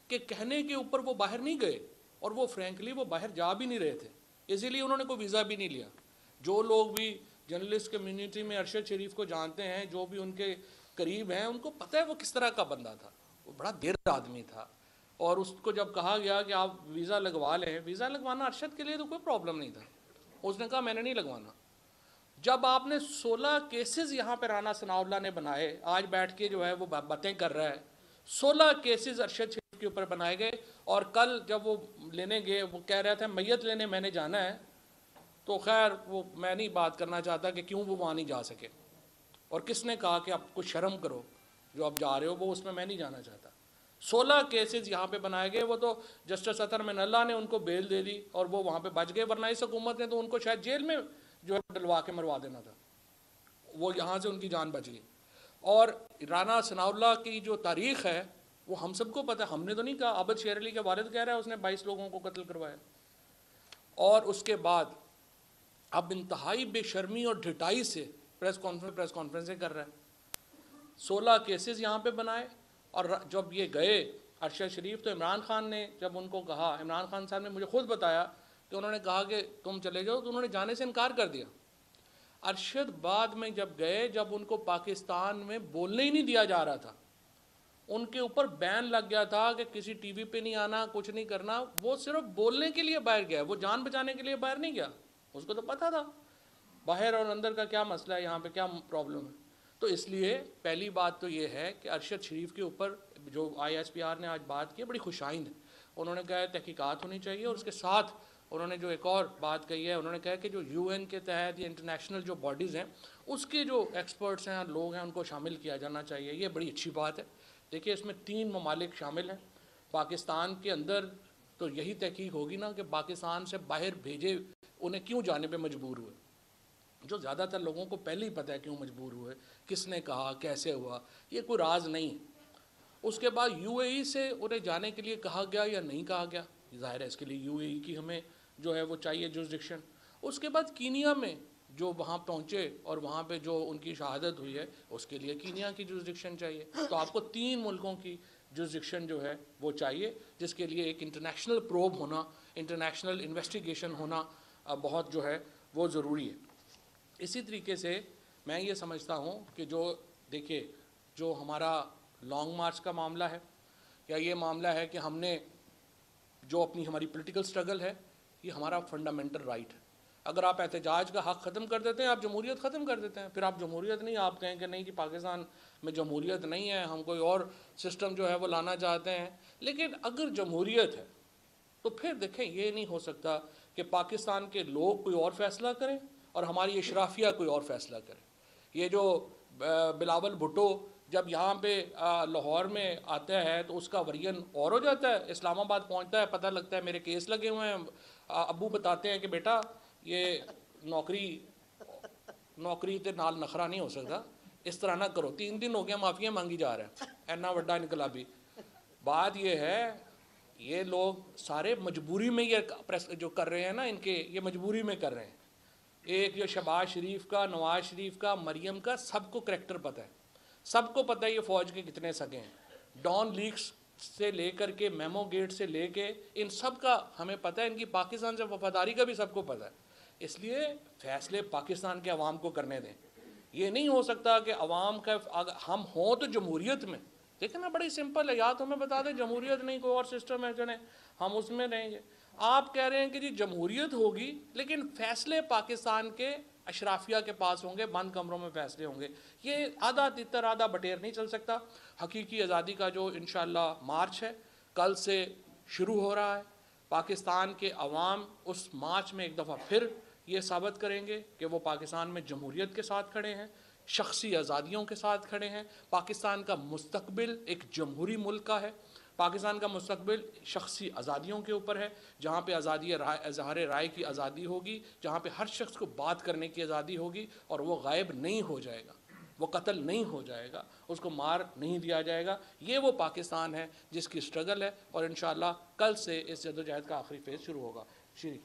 کے کہنے کے اوپر وہ باہر نہیں گئے، اور وہ فرینکلی وہ باہر جا بھی نہیں رہے تھے، اسی لیے انہوں نے کوئی ویزا بھی نہیں لیا. جو لوگ بھی جرنلسٹ کمیونٹی میں ارشد شریف کو جانتے ہیں، جو بھی ان کے قریب ہیں، ان کو پتہ ہے وہ کس طرح کا بندہ تھا. وہ بڑا دیر آدمی تھا، اور اس کو جب کہا گیا کہ آپ ویزا لگوا لیں، ویزا لگوانا ارشد کے لیے تو کوئی پرابلم نہیں تھا، اس نے کہا میں نے نہیں لگوانا۔ جب آپ نے 16 کیسز یہاں پہ رانا ثناء اللہ نے بنائے، آج بیٹھ کے جو ہے وہ باتیں کر رہا ہے، 16 کیسز ارشد شریف کے اوپر بنائے گئے، اور کل جب وہ لینے گئے وہ کہہ رہا تھا میت لینے میں نے جانا ہے، تو خیر وہ میں نہیں بات کرنا چاہتا کہ کیوں وہ وہاں نہیں جا سکے، اور کس نے کہا کہ آپ کچھ شرم کرو جو آپ جا رہے ہو، وہ اس میں نہیں جانا چاہتا۔ 16 کیسز یہاں پہ بنائے گئے، وہ تو جسٹس اطہر من اللہ نے ان کو بیل دے دی اور وہ وہاں پہ بچ گئے، ورنہ اس حکومت نے تو ان کو شاید جیل میں جو ہے ڈلوا کے مروا دینا تھا، وہ یہاں سے ان کی جان بچ گئی۔ اور رانا ثناء اللہ کی جو تاریخ ہے وہ ہم سب کو پتہ ہے، ہم نے تو نہیں کہا، عابد شیر علی کے والد کہہ رہا ہے اس نے 22 لوگوں کو قتل کروایا، اور اس کے بعد اب انتہائی بے شرمی اور ڈھٹائی سے پریس کانفرنسیں کر رہا ہے۔ 16 کیسز یہاں پہ بنائے، اور جب یہ گئے ارشد شریف تو عمران خان نے جب ان کو کہا، عمران خان صاحب نے مجھے خود بتایا کہ انہوں نے کہا کہ تم چلے جاؤ، تو انہوں نے جانے سے انکار کر دیا۔ ارشد بعد میں جب گئے، جب ان کو پاکستان میں بولنے ہی نہیں دیا جا رہا تھا، ان کے اوپر بین لگ گیا تھا کہ کسی ٹی وی پہ نہیں آنا، کچھ نہیں کرنا، وہ صرف بولنے کے لیے باہر گیا، وہ جان بچانے کے لیے باہر نہیں گیا، اس کو تو پتہ تھا باہر اور اندر کا کیا مسئلہ ہے، یہاں پہ کیا پرابلم ہے۔ تو اس لیے پہلی بات تو یہ ہے کہ ارشد شریف کے اوپر جو ISPR نے آج بات کی بڑی خوش آئند ہے، انہوں نے کہا ہے تحقیقات ہونی چاہیے، اور اس کے ساتھ انہوں نے جو ایک اور بات کہی ہے، انہوں نے کہا کہ جو UN کے تحت یا انٹرنیشنل جو باڈیز ہیں اس کے جو ایکسپرٹس ہیں، لوگ ہیں، ان کو شامل کیا جانا چاہیے، یہ بڑی اچھی بات ہے۔ دیکھیے اس میں 3 ممالک شامل ہیں، پاکستان کے اندر تو یہی تحقیق ہوگی نا کہ پاکستان سے باہر بھیجے انہیں کیوں جانے پہ مجبور ہوئے، جو زیادہ تر لوگوں کو پہلے ہی پتہ ہے کیوں مجبور ہوئے، کس نے کہا، کیسے ہوا، یہ کوئی راز نہیں ہے۔ اس کے بعد UAE سے انہیں جانے کے لیے کہا گیا یا نہیں کہا گیا، ظاہر ہے اس کے لیے UAE کی ہمیں جو ہے وہ چاہیے جورسڈکشن۔ اس کے بعد کینیا میں جو وہاں پہنچے اور وہاں پہ جو ان کی شہادت ہوئی ہے، اس کے لیے کینیا کی جورسڈکشن چاہیے۔ تو آپ کو 3 ملکوں کی جورسڈکشن جو ہے وہ چاہیے، جس کے لیے ایک انٹرنیشنل پروب ہونا، انٹرنیشنل انویسٹیگیشن ہونا بہت جو ہے وہ ضروری ہے۔ اسی طریقے سے میں یہ سمجھتا ہوں کہ جو دیکھیے جو ہمارا لانگ مارچ کا معاملہ ہے، یا یہ معاملہ ہے کہ ہم نے جو ہماری پولیٹیکل سٹرگل ہے، یہ ہمارا فنڈامنٹل رائٹ ہے۔ اگر آپ احتجاج کا حق ختم کر دیتے ہیں، آپ جمہوریت ختم کر دیتے ہیں، پھر آپ جمہوریت نہیں، آپ کہیں کہ نہیں جی پاکستان میں جمہوریت نہیں ہے، ہم کوئی اور سسٹم جو ہے وہ لانا چاہتے ہیں۔ لیکن اگر جمہوریت ہے تو پھر دیکھیں یہ نہیں ہو سکتا کہ پاکستان کے لوگ کوئی اور فیصلہ کریں اور ہماری اشرافیہ کوئی اور فیصلہ کرے۔ یہ جو بلاول بھٹو جب یہاں پہ لاہور میں آتا ہے تو اس کا ورژن اور ہو جاتا ہے، اسلام آباد پہنچتا ہے، پتہ لگتا ہے میرے کیس لگے ہوئے ہیں، ابو بتاتے ہیں کہ بیٹا یہ نوکری تے نال نخرا نہیں ہو سکتا، اس طرح نہ کرو، 3 دن ہو گیا معافیاں مانگی جا رہا ہے، اینا وڈا انقلابی۔ بات یہ ہے یہ لوگ سارے مجبوری میں یہ جو کر رہے ہیں نا، ان کے یہ مجبوری میں کر رہے ہیں۔ ایک جو شہباز شریف کا، نواز شریف کا، مریم کا، سب کو کریکٹر پتہ ہے، سب کو پتہ ہے یہ فوج کے کتنے سگے ہیں، ڈان لیکس سے لے کر کے میمو گیٹ سے لے کے ان سب کا ہمیں پتہ ہے، ان کی پاکستان سے وفاداری کا بھی سب کو پتہ ہے۔ اس لیے فیصلے پاکستان کے عوام کو کرنے دیں۔ یہ نہیں ہو سکتا کہ عوام کا ہم ہوں تو جمہوریت میں، دیکھیں نا بڑی سمپل ہے، یا تو ہمیں بتا دیں جمہوریت نہیں کوئی اور سسٹم ہے چلیں ہم اس میں رہیں گے۔ آپ کہہ رہے ہیں کہ جی جمہوریت ہوگی لیکن فیصلے پاکستان کے اشرافیہ کے پاس ہوں گے، بند کمروں میں فیصلے ہوں گے، یہ آدھا تتر آدھا بٹیر نہیں چل سکتا۔ حقیقی آزادی کا جو انشاءاللہ مارچ ہے کل سے شروع ہو رہا ہے، پاکستان کے عوام اس مارچ میں ایک دفعہ پھر یہ ثابت کریں گے کہ وہ پاکستان میں جمہوریت کے ساتھ کھڑے ہیں، شخصی آزادیوں کے ساتھ کھڑے ہیں۔ پاکستان کا مستقبل ایک جمہوری ملک کا ہے، پاکستان کا مستقبل شخصی آزادیوں کے اوپر ہے، جہاں پہ آزادی اظہار رائے کی آزادی ہوگی، جہاں پہ ہر شخص کو بات کرنے کی آزادی ہوگی، اور وہ غائب نہیں ہو جائے گا، وہ قتل نہیں ہو جائے گا، اس کو مار نہیں دیا جائے گا۔ یہ وہ پاکستان ہے جس کی سٹرگل ہے، اور انشاءاللہ کل سے اس جدوجہد کا آخری فیز شروع ہوگا۔ شری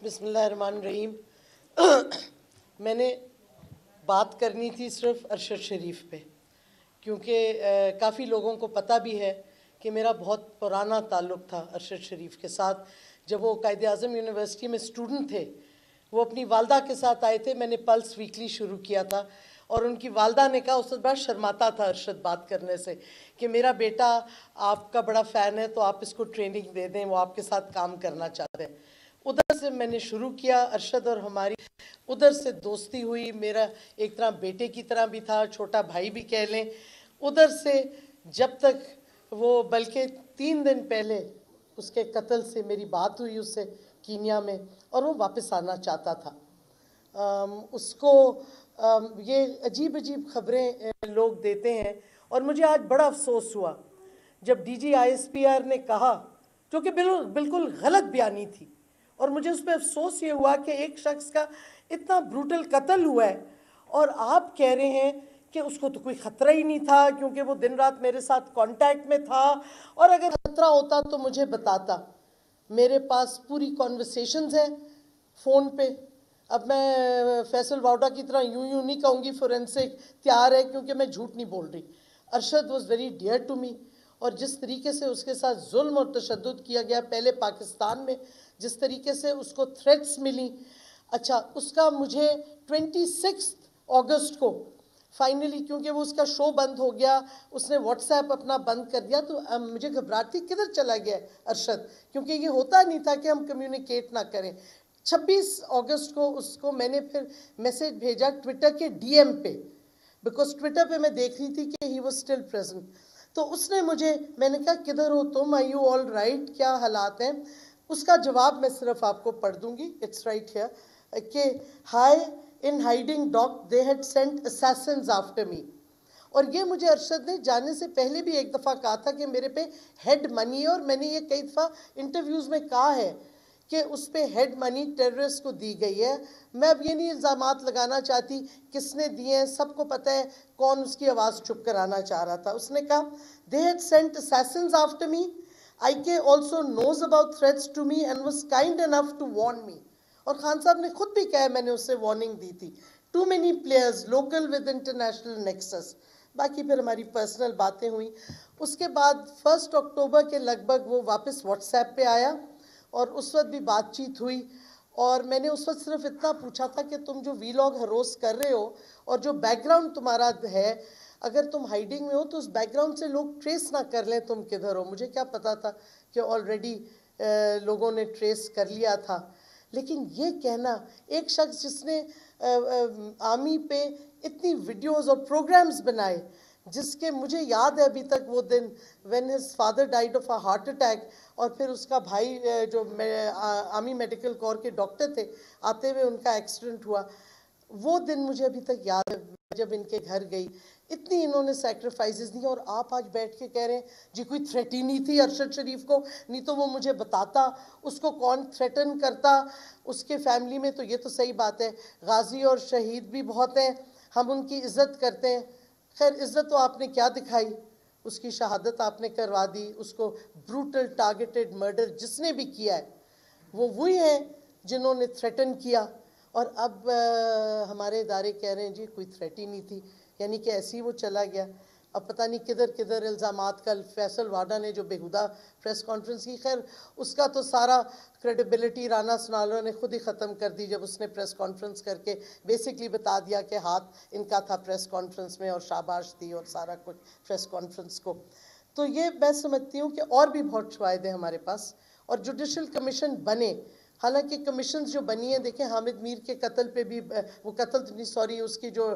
بسم اللہ الرحمن الرحیم۔ میں نے بات کرنی تھی صرف ارشد شریف پہ، کیونکہ کافی لوگوں کو پتہ بھی ہے کہ میرا بہت پرانا تعلق تھا ارشد شریف کے ساتھ. جب وہ قائد اعظم یونیورسٹی میں اسٹوڈنٹ تھے, وہ اپنی والدہ کے ساتھ آئے تھے. میں نے پلس ویکلی شروع کیا تھا, اور ان کی والدہ نے کہا, اس وقت بڑا شرماتا تھا ارشد بات کرنے سے, کہ میرا بیٹا آپ کا بڑا فین ہے تو آپ اس کو ٹریننگ دے دیں, وہ آپ کے ساتھ کام کرنا چاہتے ہیں. ادھر سے میں نے شروع کیا. ارشد اور ہماری ادھر سے دوستی ہوئی. میرا ایک طرح بیٹے کی طرح بھی تھا, چھوٹا بھائی بھی کہہ لیں. ادھر سے جب تک وہ, بلکہ 3 دن پہلے اس کے قتل سے میری بات ہوئی اس سے کینیا میں, اور وہ واپس آنا چاہتا تھا. اس کو یہ عجیب عجیب خبریں لوگ دیتے ہیں, اور مجھے آج بڑا افسوس ہوا جب D G I S P R نے کہا, جو کہ بالکل غلط بیانی تھی, اور مجھے اس پہ افسوس یہ ہوا کہ ایک شخص کا اتنا بروٹل قتل ہوا ہے, اور آپ کہہ رہے ہیں کہ اس کو تو کوئی خطرہ ہی نہیں تھا کیونکہ وہ دن رات میرے ساتھ کانٹیکٹ میں تھا, اور اگر خطرہ ہوتا تو مجھے بتاتا. میرے پاس پوری کانورسیشنز ہیں فون پہ. اب میں فیصل واؤڈا کی طرح یوں نہیں کہوں گی فورینسک تیار ہے, کیونکہ میں جھوٹ نہیں بول رہی. Arshad was very dear to me, اور جس طریقے سے اس کے ساتھ ظلم اور تشدد کیا گیا پہلے پاکستان میں, جس طریقے سے اس کو تھریٹس ملی. اچھا, اس کا مجھے 26 اگست کو فائنلی, کیونکہ وہ اس کا شو بند ہو گیا, اس نے واٹس ایپ اپنا بند کر دیا, تو مجھے گھبراہٹ تھی کدھر چلا گیا ارشد, کیونکہ یہ ہوتا نہیں تھا کہ ہم کمیونیکیٹ نہ کریں. 26 اگست کو اس کو میں نے پھر میسیج بھیجا ٹویٹر کے ڈی ایم پہ, بیکاز ٹویٹر پہ میں دیکھ رہی تھی کہ ہی واز اسٹل پریزنٹ. تو اس نے مجھے, میں نے کہا کدھر ہو تم, آر یو آل رائٹ, کیا حالات ہیں. اس کا جواب میں صرف آپ کو پڑھ دوں گی, اٹس رائٹ ہیئر, کہ high in hiding dock they had sent assassins after me. اور یہ مجھے ارشد نے جانے سے پہلے بھی ایک دفعہ کہا تھا کہ میرے پہ ہیڈ منی ہے, اور میں نے یہ کئی دفعہ انٹرویوز میں کہا ہے کہ اس پہ ہیڈ منی ٹیررسٹ کو دی گئی ہے. میں اب یہ نہیں الزامات لگانا چاہتی کس نے دیے ہیں, سب کو پتہ ہے کون اس کی آواز چپ کرانا چاہ رہا تھا. اس نے کہا they had sent assassins after me. IK also knows about threats to me and was kind enough to warn me. اور خان صاحب نے خود بھی کہا میں نے اسے وارننگ دی تھی. Too many players local with international nexus. باقی پھر ہماری پرسنل باتیں ہوئیں. اس کے بعد 1 اکتوبر کے لگ بھگ وہ واپس واٹس ایپ پہ آیا, اور اس وقت بھی بات چیت ہوئی. اور میں نے اس وقت صرف اتنا پوچھا تھا کہ تم جو وی لاگ ہروس کر رہے ہو اور جو بیک گراؤنڈ تمہارا ہے, اگر تم ہائیڈنگ میں ہو تو اس بیک گراؤنڈ سے لوگ ٹریس نہ کر لیں تم کدھر ہو. مجھے کیا پتا تھا کہ آلریڈی لوگوں نے ٹریس کر لیا تھا. لیکن یہ کہنا, ایک شخص جس نے آرمی پہ اتنی ویڈیوز اور پروگرامز بنائے, جس کے مجھے یاد ہے ابھی تک وہ دن when his father died of a heart attack, اور پھر اس کا بھائی جو آرمی میڈیکل کور کے ڈاکٹر تھے, آتے ہوئے ان کا ایکسیڈنٹ ہوا. وہ دن مجھے ابھی تک یاد ہے جب ان کے گھر گئی, اتنی انہوں نے سیکریفائسز دی. اور آپ آج بیٹھ کے کہہ رہے ہیں جی کوئی تھریٹ ہی نہیں تھی ارشد شریف کو, نہیں تو وہ مجھے بتاتا, اس کو کون تھریٹن کرتا, اس کے فیملی میں. تو یہ تو صحیح بات ہے, غازی اور شہید بھی بہت ہیں, ہم ان کی عزت کرتے ہیں. خیر عزت تو آپ نے کیا دکھائی, اس کی شہادت آپ نے کروا دی. اس کو بروٹل ٹارگیٹڈ مرڈر جس نے بھی کیا ہے وہ وہی ہیں جنہوں نے تھریٹن کیا. اور اب ہمارے ادارے کہہ رہے ہیں جی کوئی تھریٹ ہی نہیں تھی, یعنی کہ ایسے ہی وہ چلا گیا. اب پتہ نہیں کدھر کدھر الزامات. کل فیصل واڈا نے جو بےہودہ پریس کانفرنس کی, خیر اس کا تو سارا کریڈیبلٹی رانا سنالو نے خود ہی ختم کر دی جب اس نے پریس کانفرنس کر کے بیسکلی بتا دیا کہ ہاتھ ان کا تھا پریس کانفرنس میں, اور شاباش دی اور سارا کچھ پریس کانفرنس کو. تو یہ میں سمجھتی ہوں کہ اور بھی بہت شواہد ہیں ہمارے پاس, اور جوڈیشل کمیشن بنے. حالانکہ کمیشنز جو بنی ہیں, دیکھیں حامد میر کے قتل پہ بھی, وہ قتل نہیں سوری, اس کی جو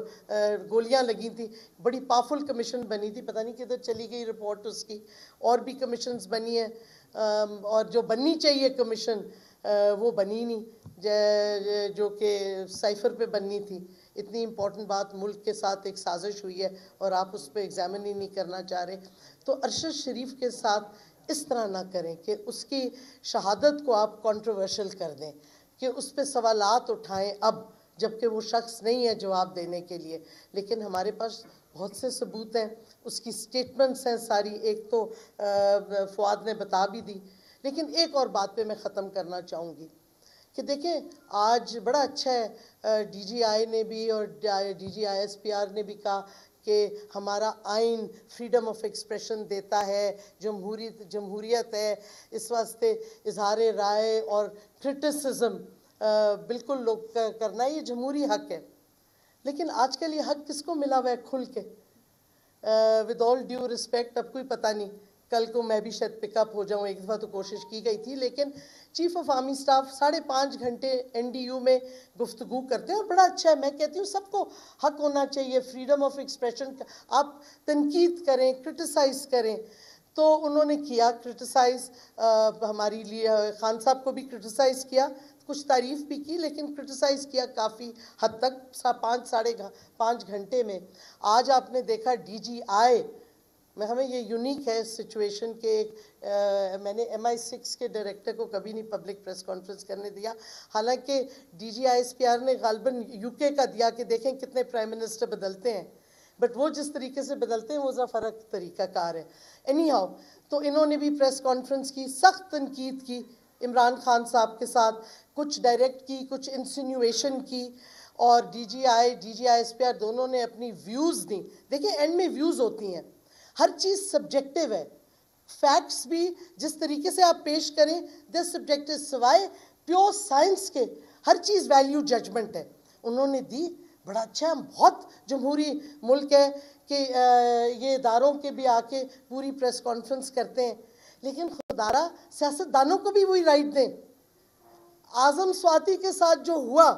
گولیاں لگی تھیں, بڑی پاورفل کمیشن بنی تھی, پتہ نہیں کدھر چلی گئی رپورٹ اس کی. اور بھی کمیشنز بنی ہیں, اور جو بننی چاہیے کمیشن وہ بنی نہیں, جو کہ سائفر پہ بننی تھی. اتنی امپورٹنٹ بات, ملک کے ساتھ ایک سازش ہوئی ہے اور آپ اس پہ ایگزامن ہی نہیں کرنا چاہ رہے. تو ارشد شریف کے ساتھ اس طرح نہ کریں کہ اس کی شہادت کو آپ کنٹروورشل کر دیں, کہ اس پہ سوالات اٹھائیں اب, جبکہ وہ شخص نہیں ہے جواب دینے کے لیے. لیکن ہمارے پاس بہت سے ثبوت ہیں, اس کی سٹیٹمنٹس ہیں ساری, ایک تو فواد نے بتا بھی دی. لیکن ایک اور بات پہ میں ختم کرنا چاہوں گی کہ دیکھیں آج بڑا اچھا ہے, ڈی جی آئی نے بھی اور D G I S P R نے بھی کہا کہ ہمارا آئین فریڈم آف ایکسپریشن دیتا ہے, جمہوریت ہے, اس واسطے اظہار رائے اور کرٹیسزم بالکل لوگ کرنا یہ جمہوری حق ہے. لیکن آج کل یہ حق کس کو ملا ہوا ہے کھل کے؟ ود آل ڈیو رسپیکٹ, اب کوئی پتہ نہیں, کل کو میں بھی شاید پک اپ ہو جاؤں, ایک دفعہ تو کوشش کی گئی تھی, لیکن چیف آف آرمی سٹاف 5.5 گھنٹے NDU میں گفتگو کرتے ہیں, اور بڑا اچھا ہے. میں کہتی ہوں سب کو حق ہونا چاہیے فریڈم آف ایکسپریشن, آپ تنقید کریں, کرٹیسائز کریں. تو انہوں نے کیا کرٹیسائز, ہماری لیے خان صاحب کو بھی کرٹیسائز کیا, کچھ تعریف بھی کی, لیکن کرٹیسائز کیا کافی حد تک 5.5 گھنٹے میں. آج آپ نے دیکھا DGI میں, ہمیں یہ یونیک ہے سچویشن کہ میں نے MI6 کے ڈائریکٹر کو کبھی نہیں پبلک پریس کانفرنس کرنے دیا, حالانکہ DGI نے غالباً UK کا دیا کہ دیکھیں کتنے پرائم منسٹر بدلتے ہیں, بٹ وہ جس طریقے سے بدلتے ہیں وہ ذرا فرق طریقہ کار ہے. اینی ہاؤ, تو انہوں نے بھی پریس کانفرنس کی, سخت تنقید کی عمران خان صاحب کے ساتھ, کچھ ڈائریکٹ کی, کچھ انسینویشن کی, اور DGI دونوں نے اپنی ویوز دیں. دیکھیں اینڈ میں ویوز ہوتی ہیں, ہر چیز سبجیکٹیو ہے, فیکٹس بھی جس طریقے سے آپ پیش کریں دے سبجیکٹیو, سوائے پیور سائنس کے ہر چیز ویلیو ججمنٹ ہے. انہوں نے دی, بڑا اچھا, ہم بہت جمہوری ملک ہے کہ یہ اداروں کے بھی آ کے پوری پریس کانفرنس کرتے ہیں, لیکن خدارا سیاستدانوں کو بھی وہی رائٹ دیں. اعظم سواتی کے ساتھ جو ہوا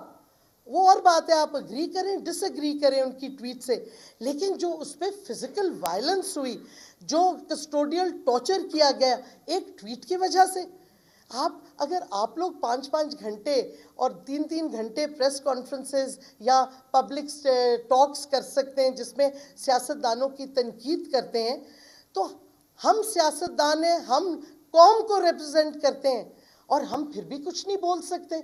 وہ اور بات ہے, آپ اگری کریں ڈس اگری کریں ان کی ٹویٹ سے, لیکن جو اس پہ فزیکل وائلنس ہوئی, جو کسٹوڈیل ٹارچر کیا گیا ایک ٹویٹ کی وجہ سے, اگر آپ لوگ 5 گھنٹے اور 3 گھنٹے پریس کانفرنسز یا پبلک ٹاکس کر سکتے ہیں جس میں سیاستدانوں کی تنقید کرتے ہیں, تو ہم سیاستدان ہیں, ہم قوم کو ریپرزینٹ کرتے ہیں, اور ہم پھر بھی کچھ نہیں بول سکتے.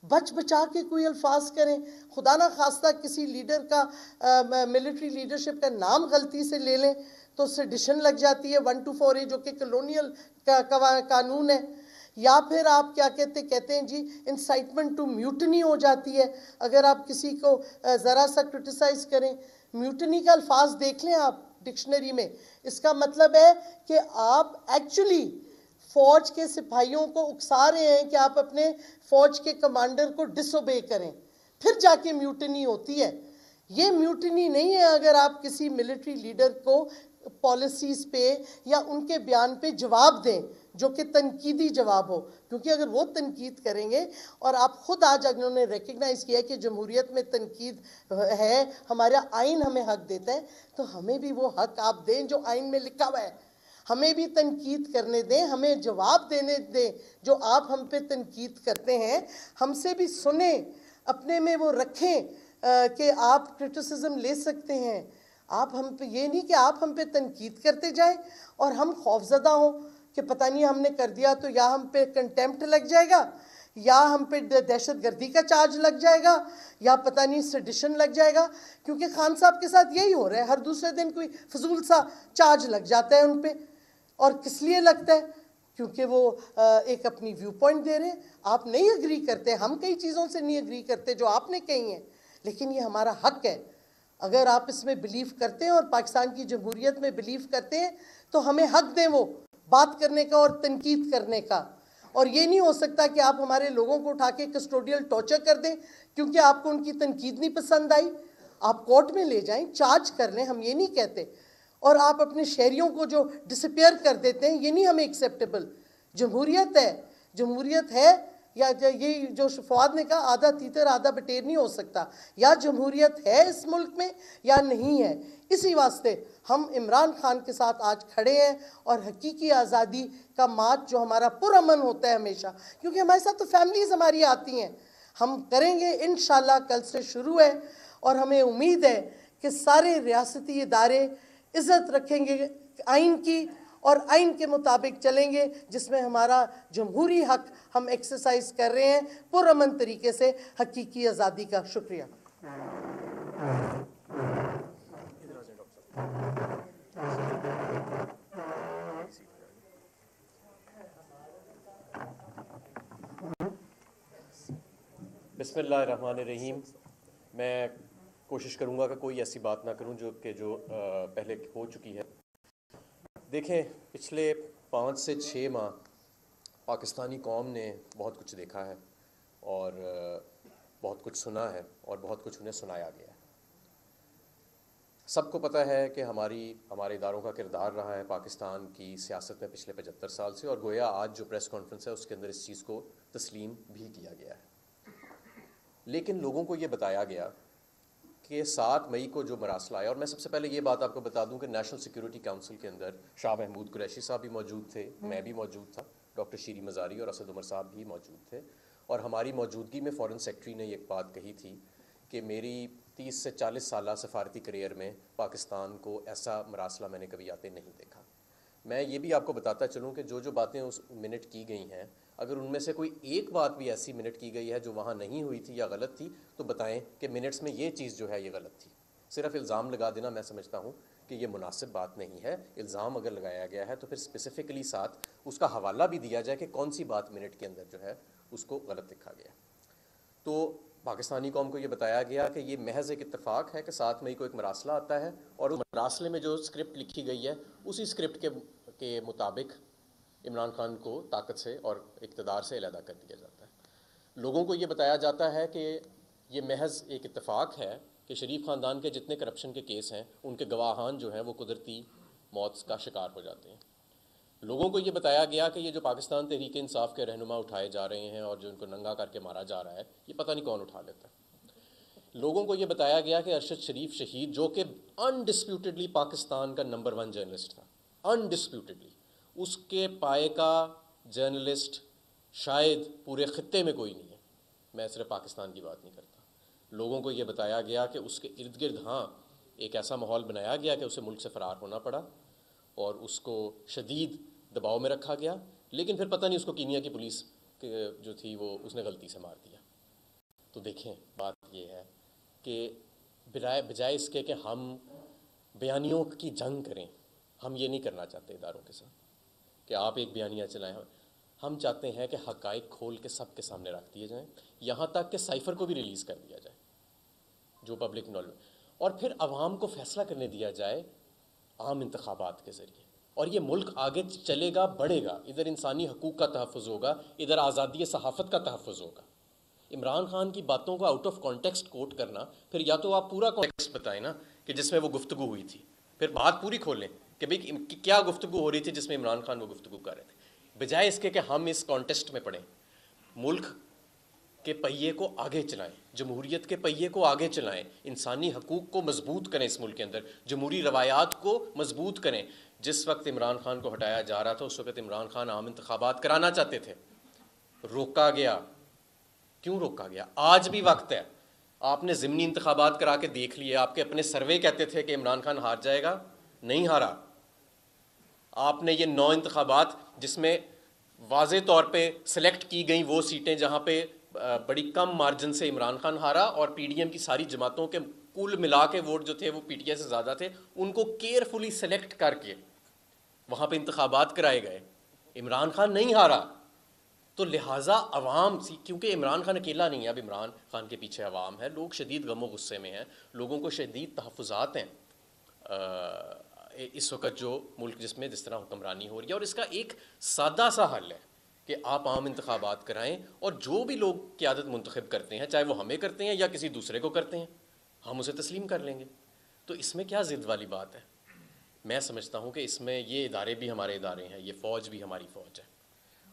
بچ بچا کے کوئی الفاظ کریں, خدا نہ خواستہ کسی لیڈر کا ملٹری لیڈرشپ کا نام غلطی سے لے لیں تو سیڈیشن لگ جاتی ہے 1248 جو کہ کلونیل قانون ہے, یا پھر آپ کیا کہتے ہیں جی انسائٹمنٹ ٹو میوٹنی ہو جاتی ہے اگر آپ کسی کو ذرا سا کرٹیسائز کریں. میوٹنی کا الفاظ دیکھ لیں آپ ڈکشنری میں, اس کا مطلب ہے کہ آپ ایکچولی فوج کے سپاہیوں کو اکسا رہے ہیں کہ آپ اپنے فوج کے کمانڈر کو ڈس اوبے کریں, پھر جا کے میوٹنی ہوتی ہے. یہ میوٹنی نہیں ہے اگر آپ کسی ملٹری لیڈر کو پالیسیز پہ یا ان کے بیان پہ جواب دیں جو کہ تنقیدی جواب ہو, کیونکہ اگر وہ تنقید کریں گے, اور آپ خود آج انہوں نے ریکگنائز کیا کہ جمہوریت میں تنقید ہے, ہمارا آئین ہمیں حق دیتا ہے, تو ہمیں بھی وہ حق آپ دیں جو آئین میں لکھا ہوا ہے, ہمیں بھی تنقید کرنے دیں, ہمیں جواب دینے دیں جو آپ ہم پہ تنقید کرتے ہیں, ہم سے بھی سنیں, اپنے میں وہ رکھیں کہ آپ کرٹیسزم لے سکتے ہیں. آپ ہم پہ یہ نہیں کہ آپ ہم پہ تنقید کرتے جائیں اور ہم خوفزدہ ہوں کہ پتہ نہیں ہم نے کر دیا تو یا ہم پہ کنٹیمپٹ لگ جائے گا, یا ہم پہ دہشت گردی کا چارج لگ جائے گا, یا پتہ نہیں سیڈیشن لگ جائے گا, کیونکہ خان صاحب کے ساتھ یہی ہو رہا ہے, ہر دوسرے دن کوئی فضول سا چارج لگ جاتا ہے ان پہ. اور کس لیے لگتا ہے؟ کیونکہ وہ ایک اپنی ویو پوائنٹ دے رہے ہیں, آپ نہیں اگری کرتے, ہم کئی چیزوں سے نہیں اگری کرتے جو آپ نے کہی ہیں, لیکن یہ ہمارا حق ہے. اگر آپ اس میں بلیو کرتے ہیں اور پاکستان کی جمہوریت میں بلیو کرتے ہیں تو ہمیں حق دیں وہ بات کرنے کا اور تنقید کرنے کا. اور یہ نہیں ہو سکتا کہ آپ ہمارے لوگوں کو اٹھا کے کسٹوڈیل ٹارچر کر دیں کیونکہ آپ کو ان کی تنقید نہیں پسند آئی. آپ کورٹ میں لے جائیں, چارج کر لیں, ہم یہ نہیں کہتے, اور آپ اپنے شہریوں کو جو ڈسپیئر کر دیتے ہیں, یہ نہیں ہمیں ایکسیپٹیبل. جمہوریت ہے یا یہ جو فواد نے کہا آدھا تیتر آدھا بٹیر نہیں ہو سکتا, یا جمہوریت ہے اس ملک میں یا نہیں ہے. اسی واسطے ہم عمران خان کے ساتھ آج کھڑے ہیں, اور حقیقی آزادی کا مارچ جو ہمارا پرامن ہوتا ہے ہمیشہ, کیونکہ ہمارے ساتھ تو فیملیز ہماری آتی ہیں, ہم کریں گے انشاءاللہ. کل سے شروع ہے اور ہمیں امید ہے کہ سارے ریاستی ادارے عزت رکھیں گے آئین کی, اور آئین کے مطابق چلیں گے, جس میں ہمارا جمہوری حق ہم ایکسرسائز کر رہے ہیں پرامن طریقے سے حقیقی آزادی کا. شکریہ. بسم اللہ الرحمن الرحیم. میں کوشش کروں گا کہ کوئی ایسی بات نہ کروں جو پہلے ہو چکی ہے. دیکھیں، پچھلے 5 سے 6 ماہ پاکستانی قوم نے بہت کچھ دیکھا ہے اور بہت کچھ سنا ہے اور بہت کچھ انہیں سنایا گیا ہے. سب کو پتہ ہے کہ ہمارے اداروں کا کردار رہا ہے پاکستان کی سیاست میں پچھلے 75 سال سے، اور گویا آج جو پریس کانفرنس ہے اس کے اندر اس چیز کو تسلیم بھی کیا گیا ہے. لیکن لوگوں کو یہ بتایا گیا کہ 7 مئی کو جو مراسلہ آیا، اور میں سب سے پہلے یہ بات آپ کو بتا دوں کہ نیشنل سیکیورٹی کونسل کے اندر شاہ محمود قریشی صاحب بھی موجود تھے، میں بھی موجود تھا، ڈاکٹر شیری مزاری اور اسد عمر صاحب بھی موجود تھے، اور ہماری موجودگی میں فارن سیکرٹری نے ایک بات کہی تھی کہ میری 30 سے 40 سالہ سفارتی کریئر میں پاکستان کو ایسا مراسلہ میں نے کبھی آتے نہیں دیکھا. میں یہ بھی آپ کو بتاتا چلوں کہ جو باتیں اس منٹ کی گئی ہیں، اگر ان میں سے کوئی ایک بات بھی ایسی منٹ کی گئی ہے جو وہاں نہیں ہوئی تھی یا غلط تھی تو بتائیں کہ منٹس میں یہ چیز جو ہے یہ غلط تھی. صرف الزام لگا دینا میں سمجھتا ہوں کہ یہ مناسب بات نہیں ہے. الزام اگر لگایا گیا ہے تو پھر اسپیسیفکلی ساتھ اس کا حوالہ بھی دیا جائے کہ کون سی بات منٹ کے اندر جو ہے اس کو غلط لکھا گیا. تو پاکستانی قوم کو یہ بتایا گیا کہ یہ محض ایک اتفاق ہے کہ 7 مئی کو ایک مراسلہ آتا ہے، اور اس مراسلے میں جو اسکرپٹ لکھی گئی ہے اسی اسکرپٹ کے مطابق عمران خان کو طاقت سے اور اقتدار سے علیحدہ کر دیا جاتا ہے. لوگوں کو یہ بتایا جاتا ہے کہ یہ محض ایک اتفاق ہے کہ شریف خاندان کے جتنے کرپشن کے کیس ہیں ان کے گواہان جو ہیں وہ قدرتی موت کا شکار ہو جاتے ہیں. لوگوں کو یہ بتایا گیا کہ یہ جو پاکستان تحریک انصاف کے رہنما اٹھائے جا رہے ہیں اور جو ان کو ننگا کر کے مارا جا رہا ہے، یہ پتہ نہیں کون اٹھا لیتا ہے. لوگوں کو یہ بتایا گیا کہ ارشد شریف شہید، جو کہ انڈسپیوٹڈلی پاکستان کا نمبر 1 جرنلسٹ تھا، انڈسپیوٹڈلی، اس کے پائے کا جرنلسٹ شاید پورے خطے میں کوئی نہیں ہے. میں صرف پاکستان کی بات نہیں کرتا. لوگوں کو یہ بتایا گیا کہ اس کے ارد گرد ایک ایسا ماحول بنایا گیا کہ اسے ملک سے فرار ہونا پڑا اور اس کو شدید دباؤ میں رکھا گیا، لیکن پھر پتہ نہیں اس کو کینیا کی پولیس جو تھی وہ اس نے غلطی سے مار دیا. تو دیکھیں، بات یہ ہے کہ بجائے اس کے کہ ہم بیانیوں کی جنگ کریں، ہم یہ نہیں کرنا چاہتے اداروں کے ساتھ کہ آپ ایک بیانیہ چلائیں. ہم چاہتے ہیں کہ حقائق کھول کے سب کے سامنے رکھ دیے جائیں، یہاں تک کہ سائفر کو بھی ریلیز کر دیا جائے جو پبلک نالج، اور پھر عوام کو فیصلہ کرنے دیا جائے عام انتخابات کے ذریعے. اور یہ ملک آگے چلے گا، بڑھے گا. ادھر انسانی حقوق کا تحفظ ہوگا، ادھر آزادی صحافت کا تحفظ ہوگا. عمران خان کی باتوں کو آؤٹ آف کانٹیکسٹ کوٹ کرنا، پھر یا تو آپ پورا کانٹیکسٹ بتائیں نا کہ جس میں وہ گفتگو ہوئی تھی، پھر بات پوری کھولیں کہ بھئی کیا گفتگو ہو رہی تھی جس میں عمران خان وہ گفتگو کر رہے تھے، بجائے اس کے کہ ہم اس کانٹیکسٹ میں پڑھیں. ملک کے پہیے کو آگے چلائیں، جمہوریت کے پہیے کو آگے چلائیں، انسانی حقوق کو مضبوط کریں، اس ملک کے اندر جمہوری روایات کو مضبوط کریں. جس وقت عمران خان کو ہٹایا جا رہا تھا اس وقت عمران خان عام انتخابات کرانا چاہتے تھے، روکا گیا. کیوں روکا گیا؟ آج بھی وقت ہے. آپ نے ضمنی انتخابات کرا کے دیکھ لیے. آپ کے اپنے سروے کہتے تھے کہ عمران خان ہار جائے گا، نہیں ہارا. آپ نے یہ 9 انتخابات جس میں واضح طور پہ سلیکٹ کی گئیں وہ سیٹیں جہاں پہ بڑی کم مارجن سے عمران خان ہارا، اور پی ڈی ایم کی ساری جماعتوں کے کل ملا کے ووٹ جو تھے وہ پی ٹی آئی سے زیادہ تھے، ان کو کیئرفلی سلیکٹ کر کے وہاں پہ انتخابات کرائے گئے. عمران خان نہیں ہارا. تو لہٰذا عوام کیونکہ عمران خان اکیلا نہیں ہے، اب عمران خان کے پیچھے عوام ہے، لوگ شدید غم و غصے میں ہیں، لوگوں کو شدید تحفظات ہیں اس وقت جو ملک جس طرح حکمرانی ہو رہی ہے. اور اس کا ایک سادہ سا حل ہے کہ آپ عام انتخابات کرائیں، اور جو بھی لوگ قیادت منتخب کرتے ہیں، چاہے وہ ہمیں کرتے ہیں یا کسی دوسرے کو کرتے ہیں، ہم اسے تسلیم کر لیں گے. تو اس میں کیا ضد والی بات ہے؟ میں سمجھتا ہوں کہ اس میں یہ ادارے بھی ہمارے ادارے ہیں، یہ فوج بھی ہماری فوج ہے،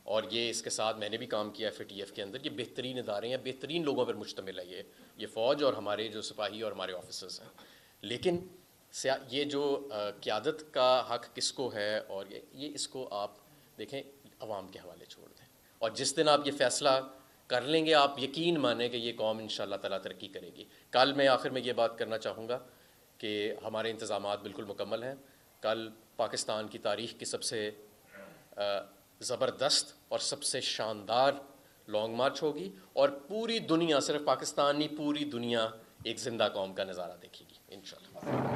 اور یہ اس کے ساتھ میں نے بھی کام کیا FATF کے اندر. یہ بہترین ادارے ہیں، بہترین لوگوں پر مشتمل ہے یہ فوج اور ہمارے جو سپاہی اور ہمارے آفیسرز ہیں. لیکن یہ جو قیادت کا حق کس کو ہے، اور یہ اس کو آپ دیکھیں عوام کے حوالے چھوڑ دیں. اور جس دن آپ یہ فیصلہ کر لیں گے، آپ یقین مانیں کہ یہ قوم انشاءاللہ تعالیٰ ترقی کرے گی. کل میں آخر میں یہ بات کرنا چاہوں گا کہ ہمارے انتظامات بالکل مکمل ہیں. کل پاکستان کی تاریخ کی سب سے زبردست اور سب سے شاندار لانگ مارچ ہوگی، اور پوری دنیا، صرف پاکستان نہیں، پوری دنیا ایک زندہ قوم کا نظارہ دیکھے گی انشاءاللہ.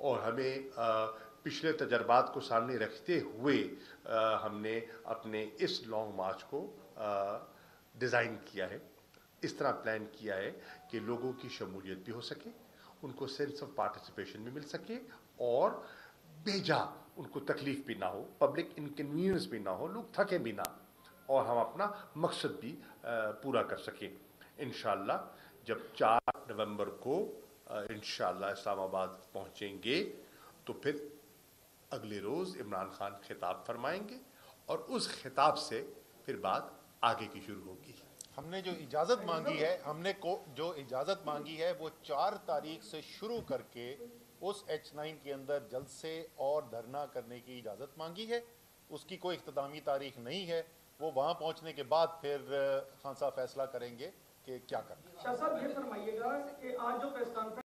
اور ہمیں پچھلے تجربات کو سامنے رکھتے ہوئے ہم نے اپنے اس لانگ مارچ کو ڈیزائن کیا ہے، اس طرح پلان کیا ہے کہ لوگوں کی شمولیت بھی ہو سکے، ان کو سینس آف پارٹیسپیشن بھی مل سکے، اور بیجا ان کو تکلیف بھی نہ ہو، پبلک انکنوینئنس بھی نہ ہو، لوگ تھکیں بھی نہ، اور ہم اپنا مقصد بھی پورا کر سکیں۔ انشاءاللہ جب 4 نومبر کو انشاءاللہ اسلام آباد پہنچیں گے تو پھر اگلے روز عمران خان خطاب فرمائیں گے، اور اس خطاب سے پھر بات آگے کی شروع ہوگی۔ ہم نے جو اجازت مانگی ہے، جو اجازت مانگی ہے وہ 4 تاریخ سے شروع کر کے اس H9 کے اندر جلسے اور دھرنا کرنے کی اجازت مانگی ہے۔ اس کی کوئی اختتامی تاریخ نہیں ہے، وہ وہاں پہنچنے کے بعد پھر خان صاحب فیصلہ کریں گے کہ کیا کرنا ہے۔ شاہ صاحب یہ فرمائیے گا کہ آج جو پریس کانفرنس